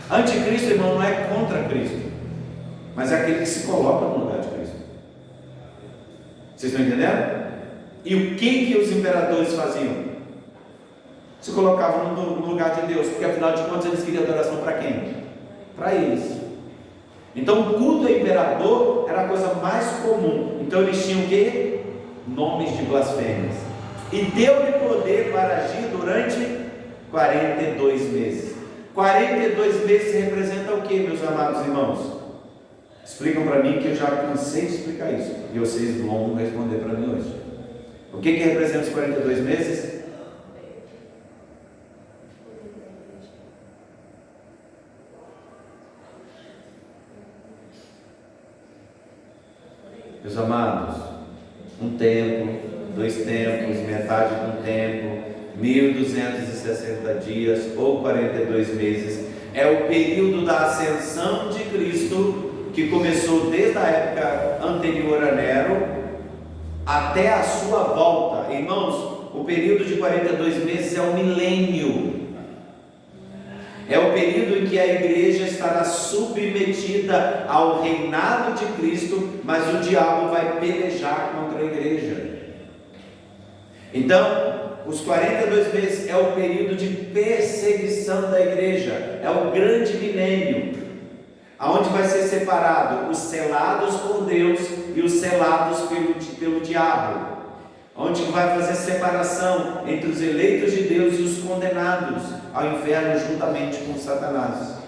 Anticristo, irmão, não é contra Cristo, mas é aquele que se coloca no lugar de Cristo. Vocês estão entendendo? E o que os imperadores faziam? Se colocavam no lugar de Deus, porque afinal de contas eles queriam adoração para quem? Para eles. Então o culto ao imperador era a coisa mais comum. Então eles tinham o quê? Nomes de blasfêmias. E deu-lhe poder para agir durante 42 meses. 42 meses representa o que, meus amados irmãos? Explicam para mim, que eu já cansei de explicar isso, e vocês vão responder para mim hoje. O que representa os 42 meses? Meus amados, um tempo, 2 tempos, metade de um tempo, 1260 dias ou 42 meses, é o período da ascensão de Cristo, que começou desde a época anterior a Nero até a sua volta. Irmãos, o período de 42 meses é o milênio. É o período em que a igreja estará submetida ao reinado de Cristo, mas o diabo vai pelejar contra a igreja. Então, os 42 meses é o período de perseguição da igreja, é o grande milênio, aonde vai ser separado os selados por Deus e os selados pelo diabo, onde vai fazer separação entre os eleitos de Deus e os condenados ao inferno juntamente com Satanás.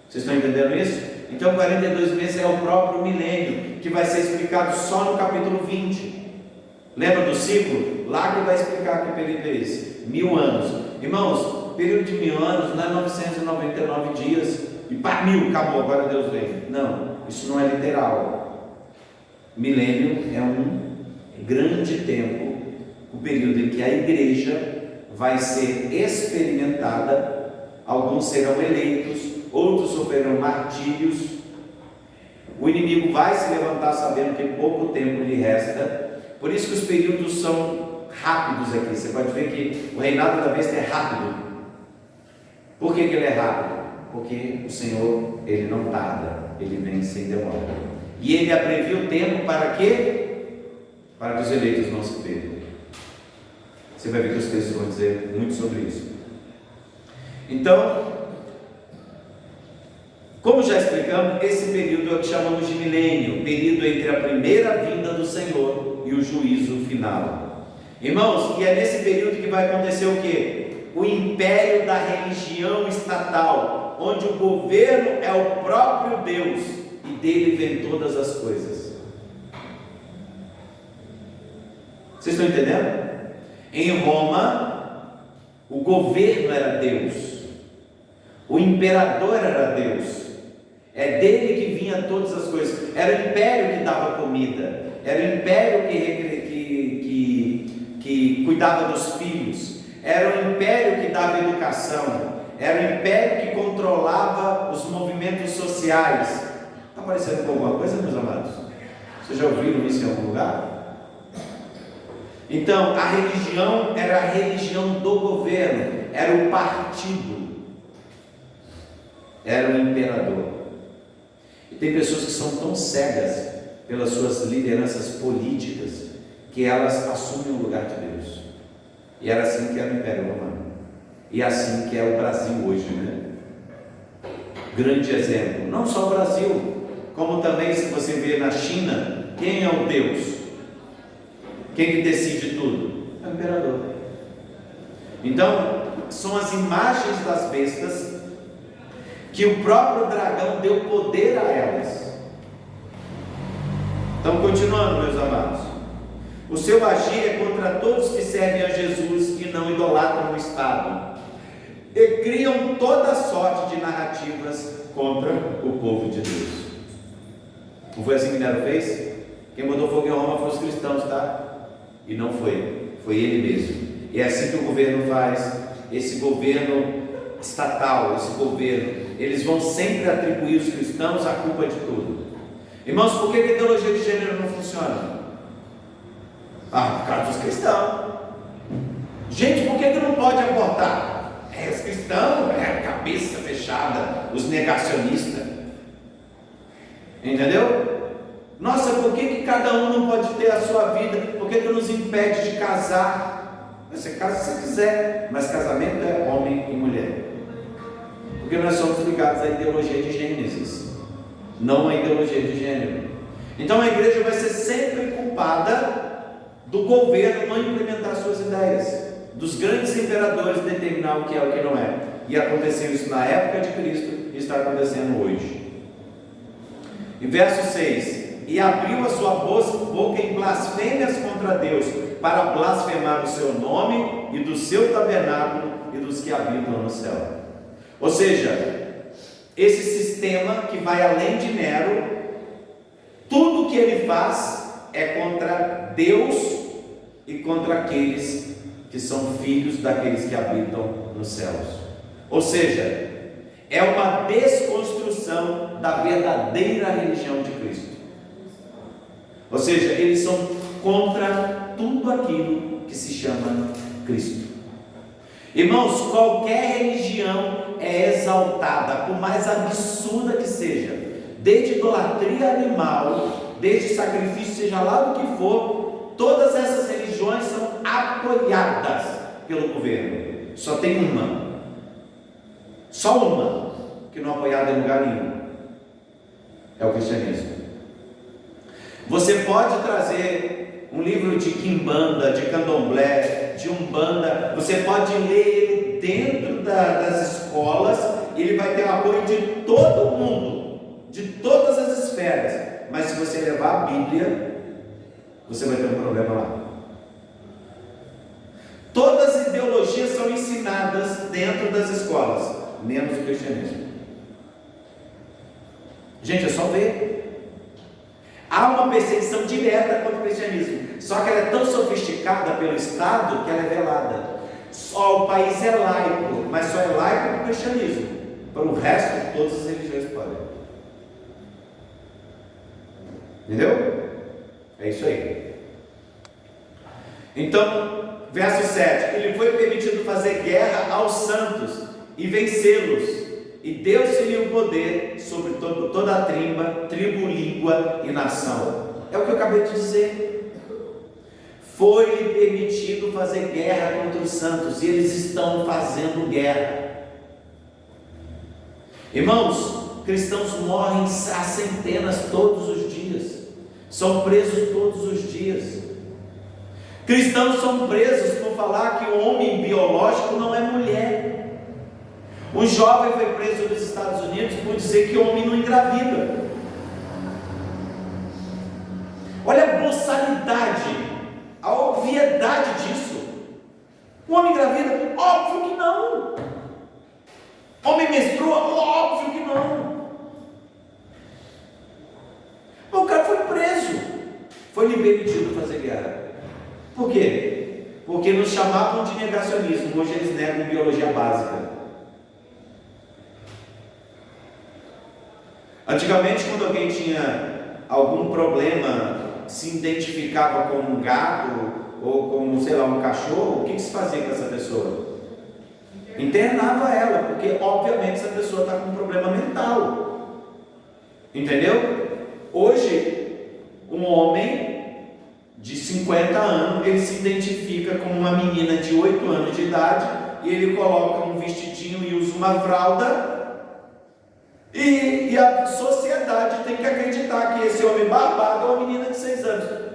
Vocês estão entendendo isso? Então 42 meses é o próprio milênio, que vai ser explicado só no capítulo 20. Lembra do ciclo? Lá que vai explicar que período é esse. 1000 anos. Irmãos, período de 1000 anos não é 999 dias e pá, 1000, acabou, agora Deus vem. Não, isso não é literal. Milênio é um grande tempo, o período em que a igreja vai ser experimentada. Alguns serão eleitos, outros sofrerão martírios. O inimigo vai se levantar sabendo que pouco tempo lhe resta. Por isso que os períodos são rápidos aqui. Você pode ver que o reinado da besta é rápido. Por que ele é rápido? Porque o Senhor, ele não tarda, ele vem sem demora. E ele abreviou o tempo para quê? Para que os eleitos não se percam. Você vai ver que os textos vão dizer muito sobre isso. Então, como já explicamos, esse período é o que chamamos de milênio, período entre a primeira vinda do Senhor e o juízo final. Irmãos, e é nesse período que vai acontecer o quê? O império da religião estatal, onde o governo é o próprio Deus e dele vem todas as coisas. Vocês estão entendendo? Em Roma, o governo era Deus, o imperador era Deus, é dele que vinha todas as coisas. Era o império que dava comida, era o império que cuidava dos filhos, era o império que dava educação, era o império que controlava os movimentos sociais. Está parecendo com alguma coisa, meus amados? Vocês já ouviram isso em algum lugar? Então, a religião era a religião do governo, era o partido, era o imperador. E tem pessoas que são tão cegas pelas suas lideranças políticas que elas assumem o lugar de Deus. E era assim que era o Império Romano, e assim que é o Brasil hoje, né? Grande exemplo, não só o Brasil, como também, se você vê na China, quem é o Deus? Quem que decide tudo? É o imperador. Então, são as imagens das bestas que o próprio dragão deu poder a elas. Então, continuando, meus amados, o seu agir é contra todos que servem a Jesus e não idolatram o Estado, e criam toda sorte de narrativas contra o povo de Deus. Não foi assim que Nero fez? Quem botou fogo em Roma foram os cristãos, tá? E não foi ele mesmo. E é assim que o governo faz. Esse governo estatal, esse governo, eles vão sempre atribuir os cristãos a culpa de tudo. Irmãos, por que a ideologia de gênero não funciona? Por causa dos cristãos. Gente, por que não pode abortar? Os cristãos, cabeça fechada, os negacionistas. Entendeu? Nossa, por que cada um não pode ter a sua vida? Por que nos impede de casar? Você casa se você quiser, mas casamento é homem e mulher. Porque nós somos ligados à ideologia de Gênesis, não à ideologia de gênero. Então a igreja vai ser sempre culpada do governo não implementar suas ideias, dos grandes imperadores determinar o que é e o que não é. E aconteceu isso na época de Cristo e está acontecendo hoje. E verso 6: e abriu a sua boca em blasfêmias contra Deus, para blasfemar o seu nome e do seu tabernáculo e dos que habitam no céu. Ou seja, esse sistema que vai além de Nero, tudo que ele faz é contra Deus e contra aqueles que são filhos daqueles que habitam nos céus. Ou seja, é uma desconstrução da verdadeira religião de Cristo. Ou seja, eles são contra tudo aquilo que se chama Cristo. Irmãos, qualquer religião é exaltada, por mais absurda que seja, desde idolatria animal, desde sacrifício, seja lá do que for, todas essas religiões são apoiadas pelo governo. Só tem uma, que não é apoiada em lugar nenhum, é o cristianismo. Você pode trazer um livro de quimbanda, de candomblé, de umbanda, você pode ler ele dentro das escolas, e ele vai ter o apoio de todo mundo, de todas as esferas. Mas se você levar a Bíblia, você vai ter um problema lá. Todas as ideologias são ensinadas dentro das escolas, menos o cristianismo. Gente, é só ver. Há uma perseguição direta contra o cristianismo, só que ela é tão sofisticada pelo Estado que ela é velada. Só o país é laico, mas só é laico para o cristianismo. Para o resto, todas as religiões podem. Entendeu? É isso aí. Então, verso 7: ele foi permitido fazer guerra aos santos e vencê-los, e deu-se-lhe o poder sobre toda a tribo, língua e nação. É o que eu acabei de dizer. Foi-lhe permitido fazer guerra contra os santos, e eles estão fazendo guerra. Irmãos, cristãos morrem a centenas todos os dias, são presos todos os dias. Cristãos são presos por falar que o homem biológico não é mulher. Um jovem foi preso nos Estados Unidos por dizer que o homem não engravida. Olha a boçalidade, a obviedade disso. O homem engravida? Óbvio que não. Homem menstrua? Óbvio que não. Mas o cara foi preso, foi lhe permitido fazer guerra. Por quê? porque nos chamavam de negacionismo, hoje eles negam biologia básica. Antigamente, quando alguém tinha algum problema, se identificava como um gato ou como, sei lá, um cachorro, o que se fazia com essa pessoa? Internava ela, porque obviamente essa pessoa está com um problema mental. Entendeu? Hoje, um homem de 50 anos, ele se identifica como uma menina de 8 anos de idade, e ele coloca um vestidinho e usa uma fralda, e a sociedade tem que acreditar que esse homem barbado é uma menina de 6 anos.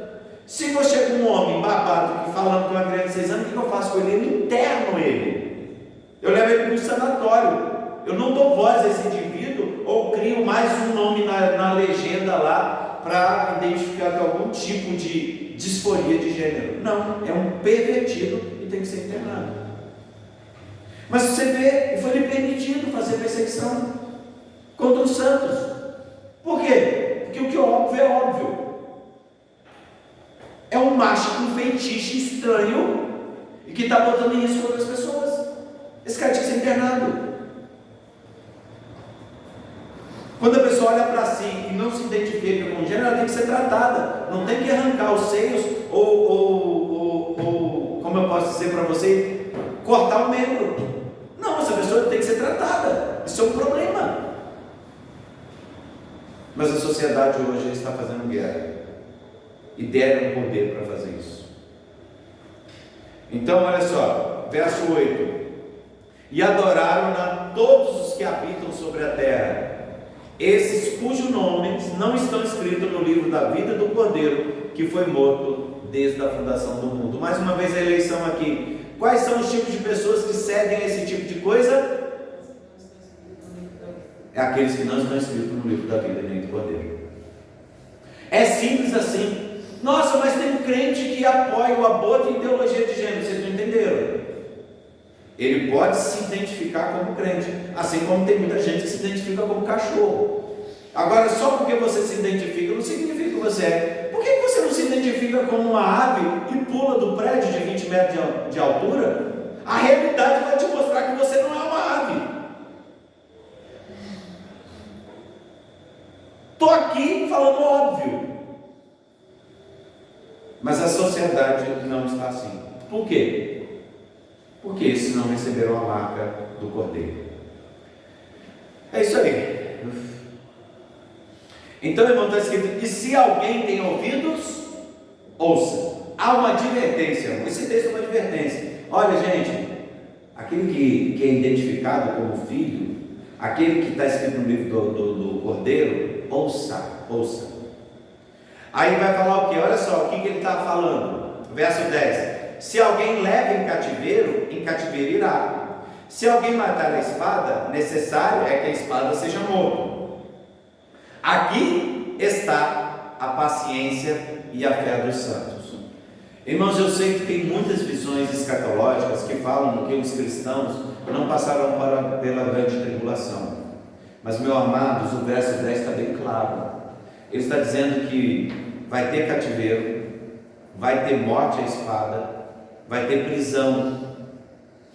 Se você chega um homem barbado falando com uma criança de 6 anos, o que eu faço com ele? Eu interno ele, eu levo ele para um sanatório, eu não dou voz a esse indivíduo, ou crio mais um nome na legenda lá, para identificar que algum tipo de disforia de gênero. Não, é um pervertido e tem que ser internado. Mas você vê, foi lhe permitido fazer perseguição contra os santos. Por quê? Porque o que é óbvio é óbvio. É um macho com feitiço estranho e que está botando em risco outras pessoas. Esse cara tinha que ser internado. Quando a pessoa olha para si e não se identifica com o gênero, ela tem que ser tratada. Não tem que arrancar os seios ou como eu posso dizer para você, cortar o membro. Não, essa pessoa tem que ser tratada. Isso é um problema. Mas a sociedade hoje está fazendo guerra e deram poder para fazer isso. Então olha só, verso 8: e adoraram-na todos os que habitam sobre a terra, esses cujos nomes não estão escritos no livro da vida do Cordeiro, que foi morto desde a fundação do mundo. Mais uma vez a eleição aqui. Quais são os tipos de pessoas que cedem a esse tipo de coisa? É aqueles que não estão escritos no livro da vida nem do Cordeiro. É simples assim. Nossa, mas tem um crente que apoia o aborto e ideologia de gênero. Vocês não entenderam? Ele pode se identificar como crente, assim como tem muita gente que se identifica como cachorro. Agora, só porque você se identifica não significa que você é. Por que você não se identifica como uma ave e pula do prédio de 20 metros de altura? A realidade vai te mostrar que você não é uma ave. Estou aqui falando óbvio, mas a sociedade não está assim. Por quê? Porque esses não receberam a marca do Cordeiro. É isso aí. Então, irmão, está escrito: e se alguém tem ouvidos, ouça. Há uma advertência. Esse texto é uma advertência. Olha, gente, aquele que é identificado como filho, aquele que está escrito no livro do Cordeiro, ouça. Aí vai falar o que? Olha só, o que ele está falando. Verso 10: se alguém leva em cativeiro irá. Se alguém matar a espada, necessário é que a espada seja morto. Aqui está a paciência e a fé dos santos. Irmãos, eu sei que tem muitas visões escatológicas que falam que os cristãos não passarão pela grande tribulação. Mas, meus amados, o verso 10 está bem claro. Ele está dizendo que vai ter cativeiro, vai ter morte à espada, vai ter prisão,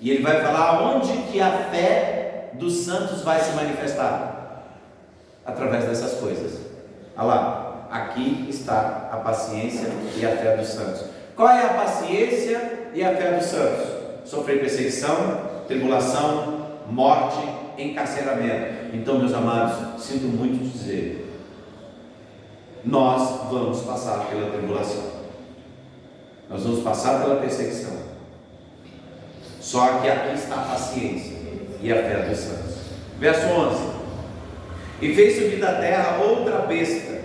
e ele vai falar onde que a fé dos santos vai se manifestar, através dessas coisas. Olha lá, aqui está a paciência e a fé dos santos. Qual é a paciência e a fé dos santos? Sofrer perseguição, tribulação, morte, encarceramento. Então, meus amados, sinto muito dizer, nós vamos passar pela tribulação, nós vamos passar pela perseguição. Só que aqui está a paciência e a fé dos santos. Verso 11: e fez subir da terra outra besta,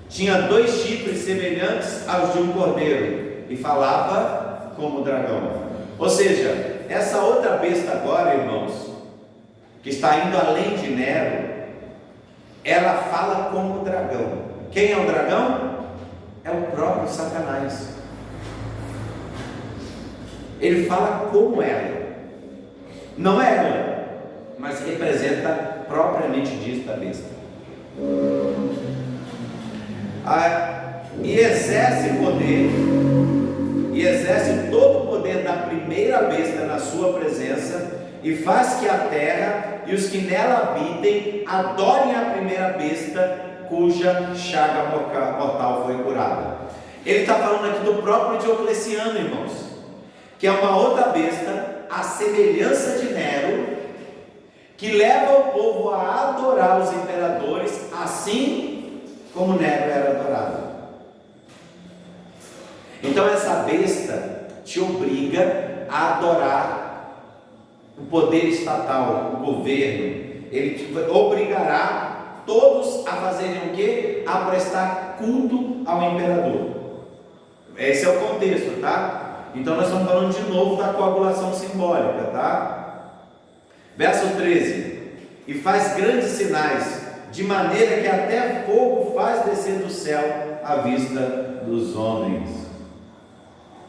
tinha 2 chifres semelhantes aos de um cordeiro, e falava como dragão. Ou seja, essa outra besta agora, irmãos, que está indo além de Nero, ela fala como dragão. Quem é o dragão? É o próprio Satanás. Ele fala como ela, não é ela, mas representa propriamente dito a besta. E exerce poder, e exerce todo o da primeira besta na sua presença, e faz que a terra e os que nela habitem adorem a primeira besta, cuja chaga mortal foi curada. Ele está falando aqui do próprio Diocleciano, irmãos, que é uma outra besta, à semelhança de Nero, que leva o povo a adorar os imperadores, assim como Nero era adorado. Então essa besta te obriga a adorar o poder estatal, o governo. Ele te obrigará todos a fazerem o quê? A prestar culto ao imperador. Esse é o contexto, tá? Então nós estamos falando de novo da coagulação simbólica, tá? Verso 13: e faz grandes sinais, de maneira que até fogo faz descer do céu à vista dos homens.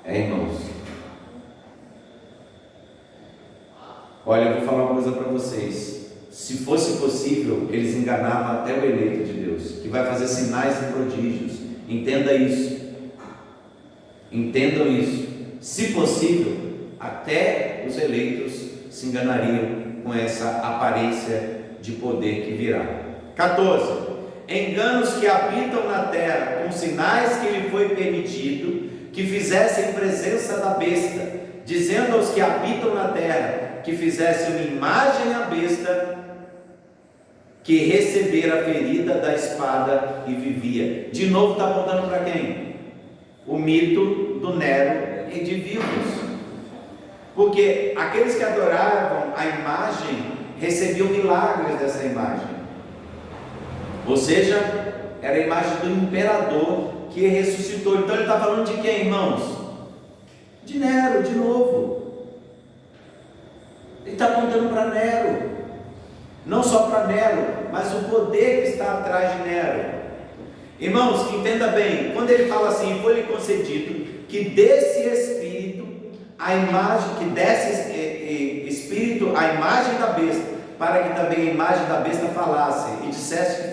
Irmãos, olha, eu vou falar uma coisa para vocês. Se fosse possível, eles enganavam até o eleito de Deus, que vai fazer sinais e prodígios. Entenda isso. Entendam isso. Se possível, até os eleitos se enganariam com essa aparência de poder que virá. 14. Enganos que habitam na terra, com sinais que lhe foi permitido que fizessem presença da besta, dizendo aos que habitam na terra que fizessem uma imagem à besta, que recebera a ferida da espada e vivia. De novo está apontando para quem? O mito do Nero e de vivos. Porque aqueles que adoravam a imagem recebiam milagres dessa imagem. Ou seja, era a imagem do imperador que ressuscitou. Então ele está falando de quem, irmãos? De Nero, de novo. Ele está apontando para Nero. Não só para Nero, mas o poder que está atrás de Nero. Irmãos, entenda bem, quando ele fala assim, foi-lhe concedido que desse espírito a imagem, que desse espírito a imagem da besta, para que também a imagem da besta falasse e dissesse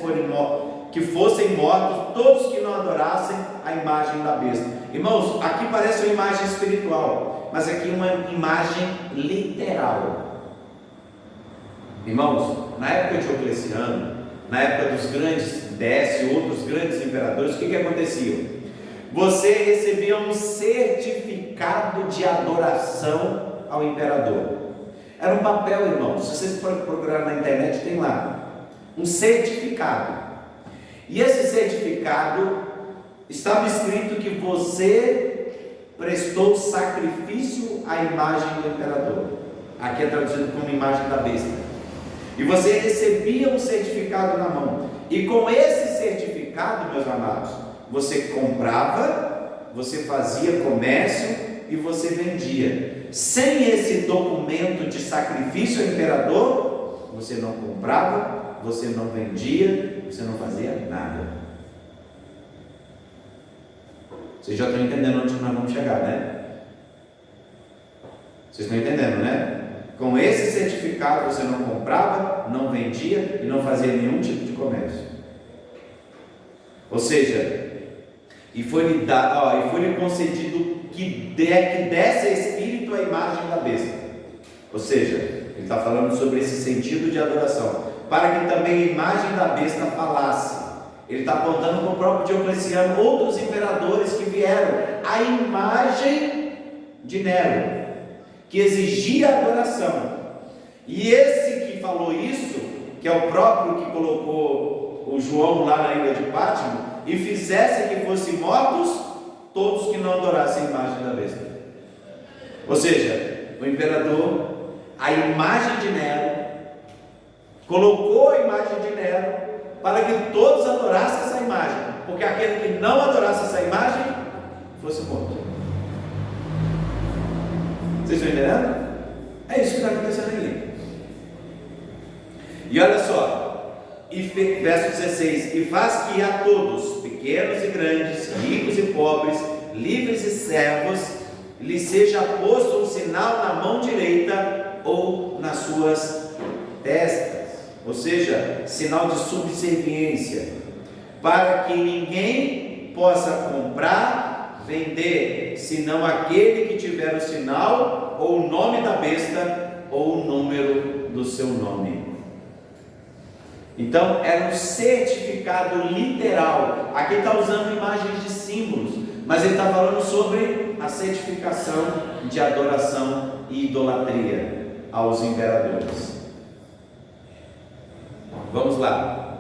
que fossem mortos todos que não adorassem a imagem da besta. Irmãos, aqui parece uma imagem espiritual, mas aqui uma imagem literal. Irmãos, na época de Diocleciano, na época dos grandes Décio e outros grandes imperadores, o que acontecia? Você recebia um certificado de adoração ao imperador. Era um papel, irmãos, se vocês forem procurar na internet, tem lá um certificado. E esse certificado estava escrito que você prestou sacrifício à imagem do imperador. Aqui é traduzido como imagem da besta. E você recebia um certificado na mão. E com esse certificado, meus amados, você comprava, você fazia comércio e você vendia. Sem esse documento de sacrifício ao imperador, você não comprava, você não vendia, você não fazia nada. Vocês já estão entendendo onde nós vamos chegar, né? Vocês estão entendendo, né? Com esse certificado você não comprava, não vendia e não fazia nenhum tipo de comércio. Ou seja, e foi-lhe concedido que desse espírito à imagem da besta. Ou seja, ele está falando sobre esse sentido de adoração, para que também a imagem da besta falasse. Ele está apontando para o próprio Diocleciano, outros imperadores que vieram, a imagem de Nero, que exigia adoração. E esse que falou isso, que é o próprio que colocou o João lá na ilha de Pátimo, e fizesse que fossem mortos todos que não adorassem a imagem da besta. Ou seja, o imperador, a imagem de Nero, colocou a imagem de Nero para que todos adorassem essa imagem, porque aquele que não adorasse essa imagem fosse morto. Vocês estão entendendo? É isso que está acontecendo aqui. E olha só, verso 16: e faz que a todos, pequenos e grandes, ricos e pobres, livres e servos, lhe seja posto um sinal na mão direita ou nas suas testas, ou seja, sinal de subserviência, para que ninguém possa comprar, vender, senão aquele que tiver o sinal, ou o nome da besta, ou o número do seu nome. Então era um certificado literal. Aqui está usando imagens de símbolos, mas ele está falando sobre a certificação de adoração e idolatria aos imperadores. Vamos lá.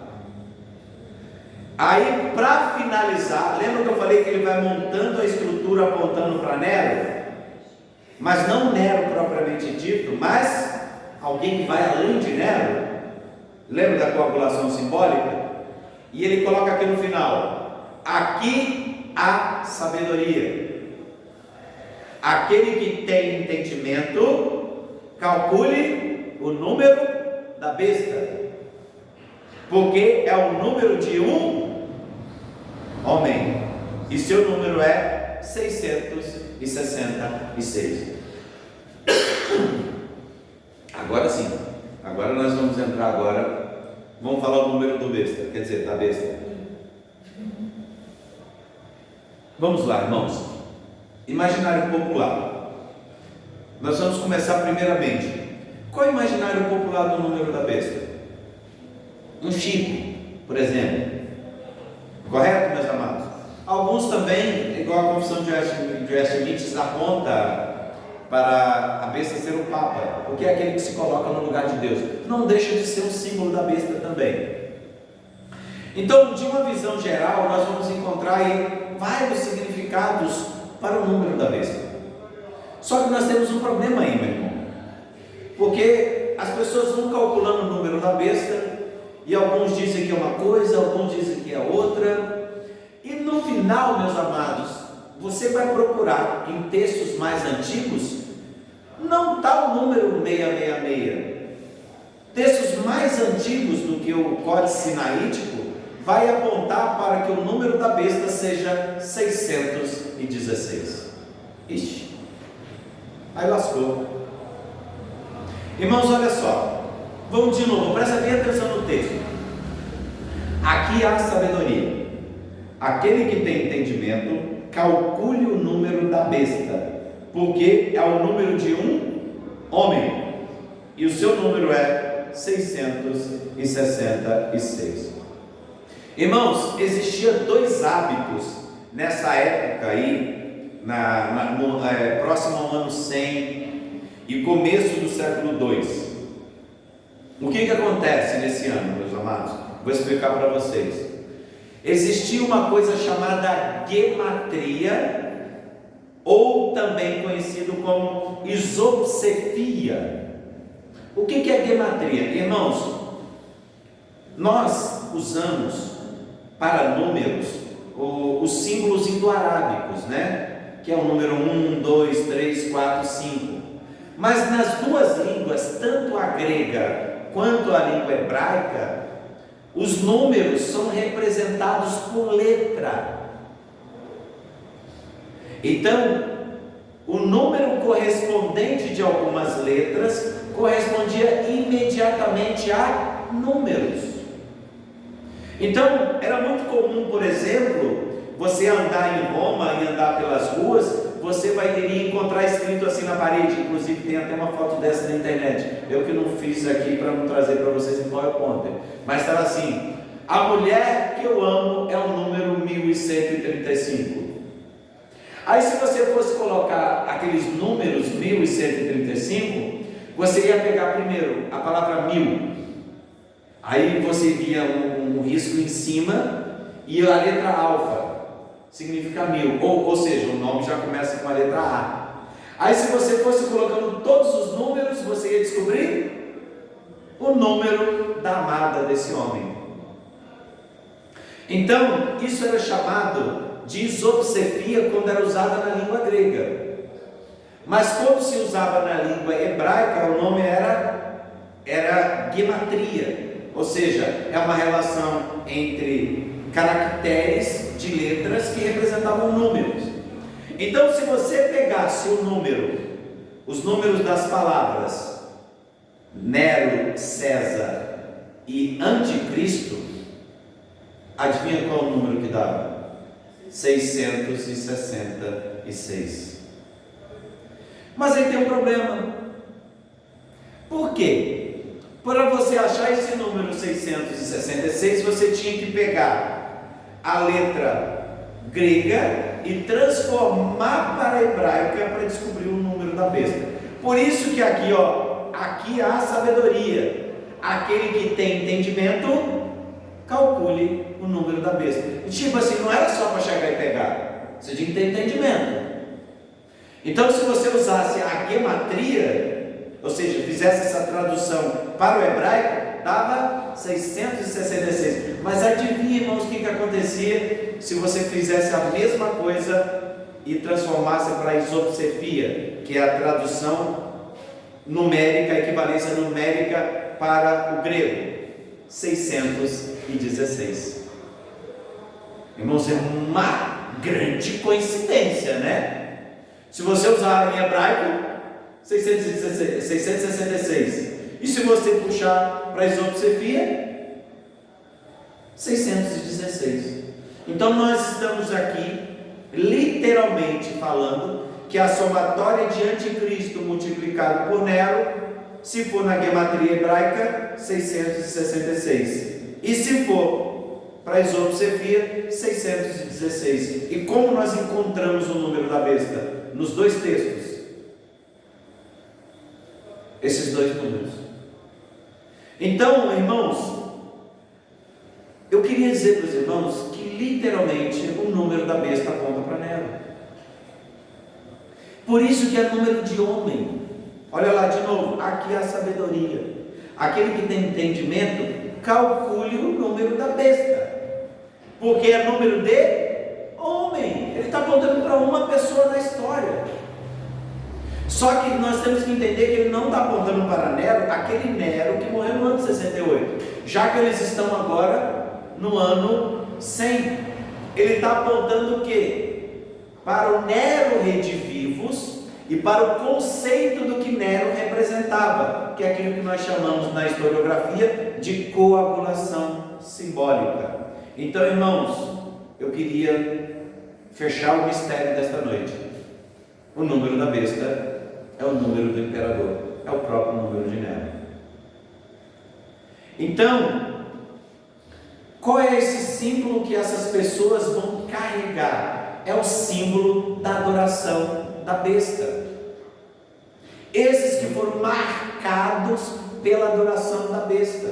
Aí, para finalizar, lembra que eu falei que ele vai montando a estrutura apontando para Nero? Mas não Nero propriamente dito, mas alguém que vai além de Nero. Lembra da coagulação simbólica? E ele coloca aqui no final: aqui há sabedoria. Aquele que tem entendimento, calcule o número da besta, porque é o número de um homem, e seu número é 666. Agora sim, agora nós vamos entrar vamos falar o número do besta, quer dizer, da besta. Vamos lá, irmãos. Imaginário popular. Nós vamos começar primeiramente. Qual é o imaginário popular do número da besta? Um chip, por exemplo. Correto, meus amados? Alguns também, igual a confissão de Westminster, aponta para a besta ser o Papa, porque é aquele que se coloca no lugar de Deus. Não deixa de ser um símbolo da besta também. Então, de uma visão geral, nós vamos encontrar aí vários significados para o número da besta. Só que nós temos um problema aí, meu irmão, porque as pessoas vão calculando o número da besta, e alguns dizem que é uma coisa, alguns dizem que é outra, e no final, meus amados, você vai procurar em textos mais antigos, não está o número 666. Textos mais antigos do que o Códice Sinaítico vai apontar para que o número da besta seja 616. Ixi, aí lascou. Irmãos, olha só, vamos de novo, presta bem atenção no texto. Aqui há sabedoria. Aquele que tem entendimento, calcule o número da besta, porque é o número de um homem, e o seu número é 666. Irmãos, existia dois hábitos nessa época aí, próximo ao ano 100 e começo do século 2. O que acontece nesse ano, meus amados? Vou explicar para vocês. Existia uma coisa chamada gematria, ou também conhecido como isopsefia. O que é gematria? Irmãos, nós usamos para números os símbolos indo-arábicos, né? Que é o número 1, 2, 3, 4, 5. Mas nas duas línguas, tanto a grega quanto a língua hebraica, os números são representados por letra. Então, o número correspondente de algumas letras correspondia imediatamente a números. Então, era muito comum, por exemplo, você andar em Roma e andar pelas ruas, você iria encontrar escrito assim na parede, inclusive tem até uma foto dessa na internet, eu que não fiz aqui para não trazer para vocês em PowerPoint, mas estava assim: a mulher que eu amo é o número 1135. Aí se você fosse colocar aqueles números 1135, você ia pegar primeiro a palavra 1000, aí você via um risco em cima e a letra alfa significa 1000, ou seja, o nome já começa com a letra A. Aí se você fosse colocando todos os números, você ia descobrir o número da amada desse homem. Então, isso era chamado de isopsefia quando era usada na língua grega. Mas quando se usava na língua hebraica, o nome era gematria, ou seja, é uma relação entre caracteres de letras que representavam números. Então, se você pegasse os números das palavras Nero, César e Anticristo, adivinha qual o número que dava? 666. Mas aí tem um problema. Por quê? Para você achar esse número 666, você tinha que pegar a letra grega e transformar para a hebraica para descobrir o número da besta. Por isso que aqui, aqui há sabedoria. Aquele que tem entendimento, calcule o número da besta. Tipo assim, não era só para chegar e pegar, você tinha que ter entendimento. Então, se você usasse a gematria, ou seja, fizesse essa tradução para o hebraico, dava 666. Mas adivinha, irmãos, o que acontecia se você fizesse a mesma coisa e transformasse para a isopsefia, que é a tradução numérica, a equivalência numérica para o grego? 616. Irmãos, é uma grande coincidência, né? Se você usar em hebraico, 666. E se você puxar para a isopsefia, 616. Então nós estamos aqui literalmente falando que a somatória de anticristo multiplicado por Nero, se for na gematria hebraica, 666. E se for para a isopsefia, 616. E como nós encontramos o número da besta? Nos dois textos. Esses dois números. Então, irmãos, eu queria dizer para os irmãos que literalmente o número da besta aponta para Nero. Por isso que é número de homem. Olha lá de novo, aqui é a sabedoria. Aquele que tem entendimento, calcule o número da besta, porque é número de homem. Ele está apontando para uma pessoa na história. Só que nós temos que entender que ele não está apontando para Nero, aquele Nero que morreu no ano 68, já que eles estão agora no ano 100. Ele está apontando o quê? Para o Nero redivivos e para o conceito do que Nero representava, que é aquilo que nós chamamos na historiografia de coagulação simbólica. Então, irmãos, eu queria fechar o mistério desta noite. O número da besta é o número do imperador, é o próprio número de Nero. Então, qual é esse símbolo que essas pessoas vão carregar? É o símbolo da adoração da besta. Esses que foram marcados pela adoração da besta,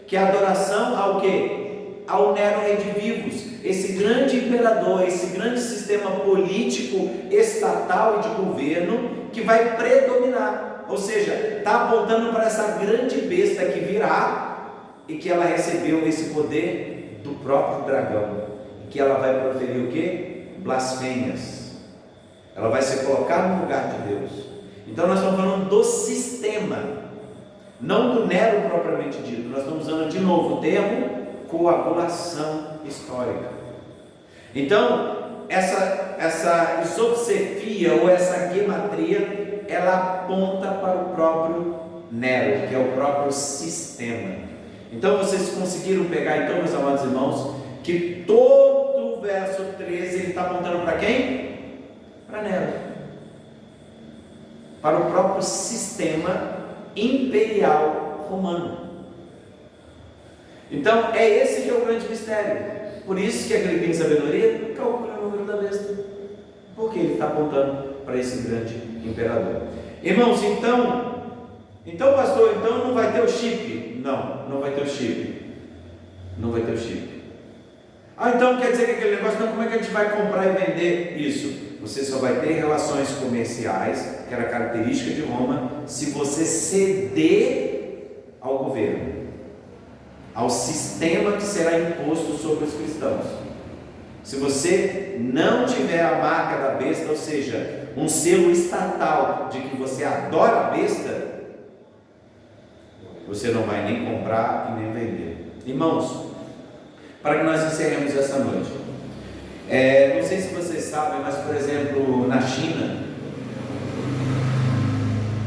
que é a adoração ao quê? Ao Nero redivivos, esse grande imperador, esse grande sistema político, estatal e de governo que vai predominar, ou seja, está apontando para essa grande besta que virá e que ela recebeu esse poder do próprio dragão, que ela vai proferir o quê? Blasfêmias. Ela vai se colocar no lugar de Deus. Então nós estamos falando do sistema, não do Nero propriamente dito. Nós estamos usando de novo o termo coagulação histórica. Então, essa isopsefia ou essa gematria, ela aponta para o próprio Nero, que é o próprio sistema. Então, vocês conseguiram pegar, então, meus amados irmãos, que todo o verso 13 ele está apontando para quem? Para Nero, para o próprio sistema imperial romano. Então, é esse que é o grande mistério. Por isso que aquele que tem sabedoria calcula o número da besta, porque ele está apontando para esse grande imperador. Irmãos, então pastor, então não vai ter o chip? Não vai ter o chip. Não vai ter o chip. Então quer dizer que aquele negócio, como é que a gente vai comprar e vender isso? Você só vai ter relações comerciais, que era característica de Roma, se você ceder ao governo, ao sistema que será imposto sobre os cristãos. Se você não tiver a marca da besta, ou seja, um selo estatal de que você adora a besta, você não vai nem comprar e nem vender. Irmãos, para que nós encerremos essa noite, não sei se vocês sabem, mas por exemplo, na China,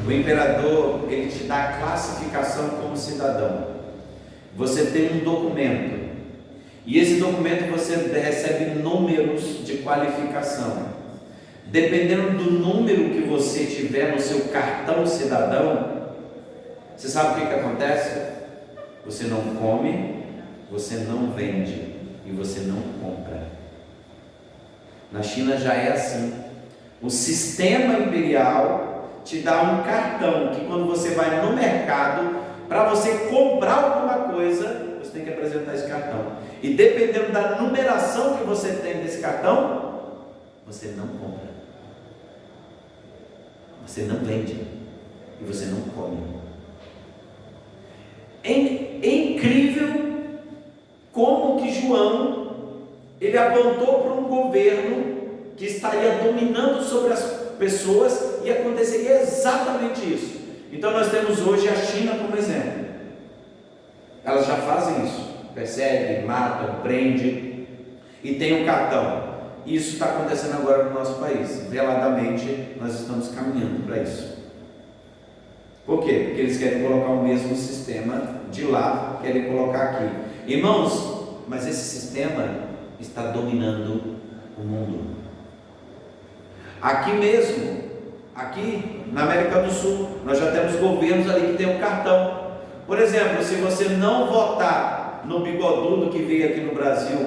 o imperador, ele te dá a classificação como cidadão. Você tem um documento, E esse documento você recebe números de qualificação. Dependendo do número que você tiver no seu cartão cidadão, você sabe o que acontece? Você não come, você não vende e você não compra. Na China já é assim. O sistema imperial te dá um cartão que quando você vai no mercado, para você comprar alguma coisa, você tem que apresentar esse cartão. E dependendo da numeração que você tem desse cartão, você não compra. Você não vende e você não come. É incrível como que João ele apontou para um governo que estaria dominando sobre as pessoas e aconteceria exatamente isso. Então nós temos hoje a China como exemplo. Elas já fazem isso, perseguem, matam, prendem e tem um cartão. Isso está acontecendo agora no nosso país. Veladamente nós estamos caminhando para isso. Por quê? Porque eles querem colocar o mesmo sistema de lá, querem colocar aqui. Irmãos, mas esse sistema está dominando o mundo. Aqui mesmo, aqui na América do Sul, nós já temos governos ali que tem um cartão. Por exemplo, se você não votar no bigodudo que veio aqui no Brasil,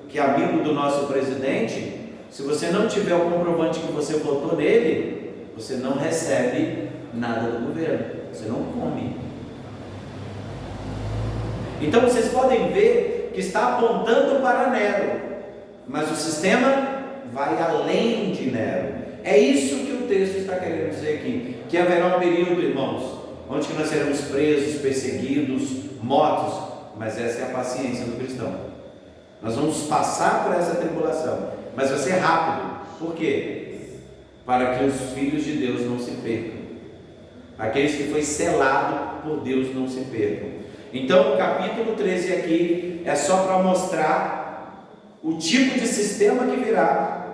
que é amigo do nosso presidente, se você não tiver o comprovante que você votou nele, você não recebe nada do governo, você não come. Então vocês podem ver que está apontando para Nero, mas o sistema vai além de Nero. É isso que o texto está querendo dizer aqui, que haverá um período, irmãos, onde nós seremos presos, perseguidos, mortos, mas essa é a paciência do cristão. Nós vamos passar por essa tribulação, mas vai ser rápido. Por quê? Para que os filhos de Deus não se percam. Aqueles que foi selado por Deus não se percam. Então o capítulo 13 aqui é só para mostrar o tipo de sistema que virá,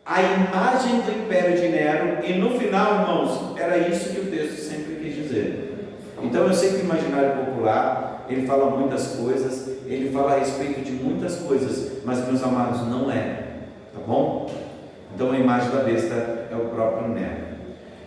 a imagem do império de Nero, e no final, irmãos, era isso que o texto sempre quis dizer. Então eu sei que o imaginário popular, ele fala muitas coisas, ele fala a respeito de muitas coisas, mas meus amados, não é, tá bom? Então a imagem da besta é o próprio Nero.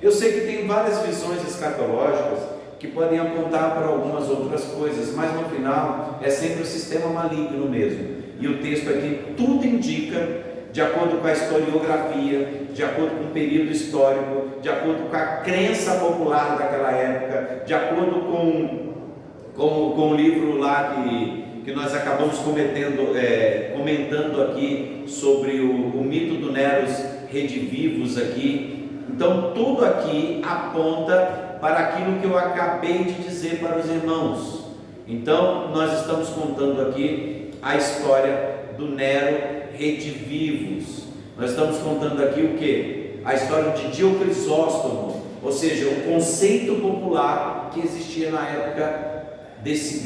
Eu sei que tem várias visões escatológicas que podem apontar para algumas outras coisas, mas no final é sempre o sistema maligno mesmo. E o texto aqui tudo indica, de acordo com a historiografia, de acordo com o período histórico, de acordo com a crença popular daquela época, de acordo com o livro lá que nós acabamos comentando aqui sobre o mito do Neros redivivos aqui. Então tudo aqui aponta para aquilo que eu acabei de dizer para os irmãos. Então nós estamos contando aqui a história do Nero redivivos. Nós estamos contando aqui o que? A história de Diocrisóstomo, ou seja, o conceito popular que existia na época dessa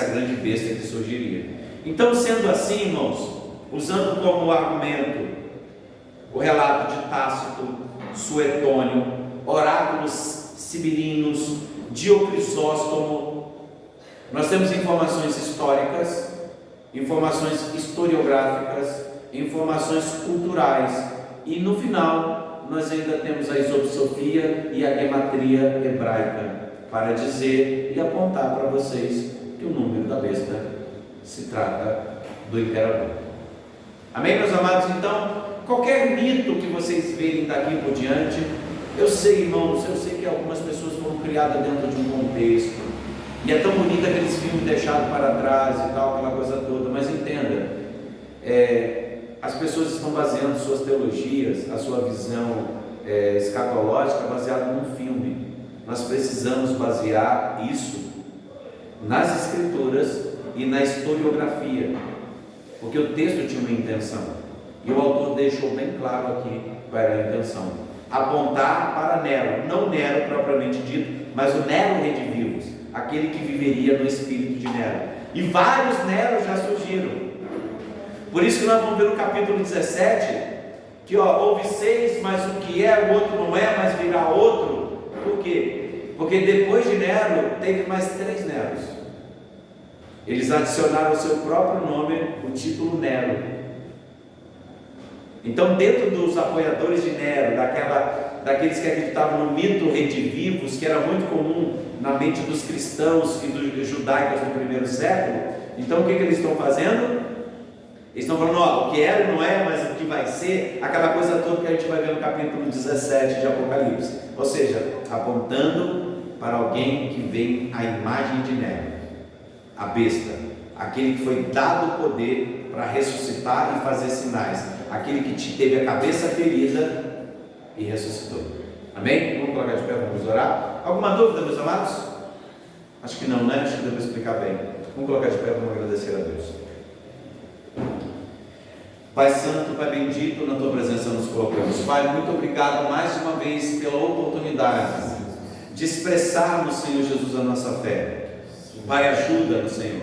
grande besta que surgiria. Então, sendo assim, irmãos, usando como argumento o relato de Tácito, Suetônio, oráculos sibirinos, Diocrisóstomo, nós temos informações históricas, informações historiográficas, informações culturais, e no final nós ainda temos a isopsofia e a gematria hebraica para dizer e apontar para vocês que o número da besta se trata do imperador. Amém, meus amados? Então, qualquer mito que vocês verem daqui por diante, eu sei, irmãos, eu sei que algumas pessoas foram criadas dentro de um contexto, e é tão bonito aqueles filmes deixados para trás e tal, aquela coisa toda, mas entenda, as pessoas estão baseando suas teologias, a sua visão escatológica baseada num filme. Nós precisamos basear isso nas escrituras e na historiografia, porque o texto tinha uma intenção, e o autor deixou bem claro aqui qual era a intenção: apontar para Nero, não Nero propriamente dito, mas o Nero redivivos, aquele que viveria no espírito de Nero. E vários Neros já surgiram. Por isso que nós vamos ver no capítulo 17 que houve 6, mas o que é, o outro não é, mas virá outro. Por quê? Porque depois de Nero teve mais 3 Neros. Eles adicionaram ao seu próprio nome o título Nero. Então, dentro dos apoiadores de Nero, daqueles que acreditavam no mito redivivos, que era muito comum na mente dos cristãos e dos judaicos no primeiro século, então o que eles estão fazendo? Eles estão falando, ó, o que era não é, mas o que vai ser, aquela coisa toda que a gente vai ver no capítulo 17 de Apocalipse. Ou seja, apontando para alguém que vem à imagem de Nero, a besta, aquele que foi dado o poder para ressuscitar e fazer sinais, aquele que teve a cabeça ferida e ressuscitou. Amém? Vamos colocar de pé, vamos orar. Alguma dúvida, meus amados? Acho que não, né? Acho que devo explicar bem. Vamos colocar de pé, vamos agradecer a Deus. Pai Santo, Pai bendito, na Tua presença nos colocamos. Pai, muito obrigado mais uma vez pela oportunidade de expressarmos, Senhor Jesus, a nossa fé. Pai, ajuda-nos, Senhor,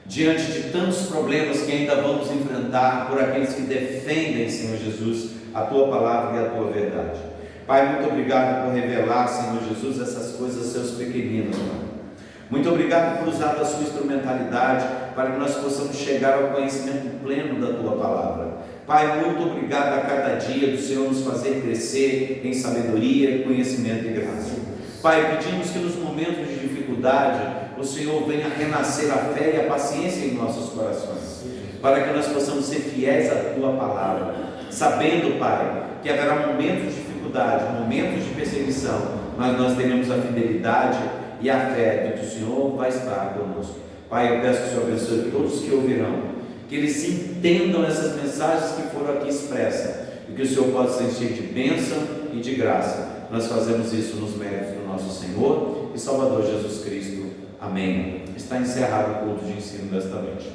diante de tantos problemas que ainda vamos enfrentar por aqueles que defendem, Senhor Jesus, a Tua palavra e a Tua verdade. Pai, muito obrigado por revelar, Senhor Jesus, essas coisas aos seus pequeninos, Pai. Muito obrigado por usar a sua instrumentalidade para que nós possamos chegar ao conhecimento pleno da Tua palavra. Pai, muito obrigado a cada dia do Senhor nos fazer crescer em sabedoria, conhecimento e graça. Pai, pedimos que nos momentos de dificuldade o Senhor venha renascer a fé e a paciência em nossos corações, para que nós possamos ser fiéis à Tua palavra, sabendo, Pai, que haverá momentos de dificuldade, momentos de perseguição, mas nós teremos a fidelidade e a fé de que o Senhor vai estar conosco. Pai, eu peço que o Senhor abençoe todos que ouvirão, que eles entendam essas mensagens que foram aqui expressas, e que o Senhor possa se encher de bênção e de graça. Nós fazemos isso nos méritos do nosso Senhor e Salvador Jesus Cristo. Amém. Está encerrado o culto de ensino desta noite.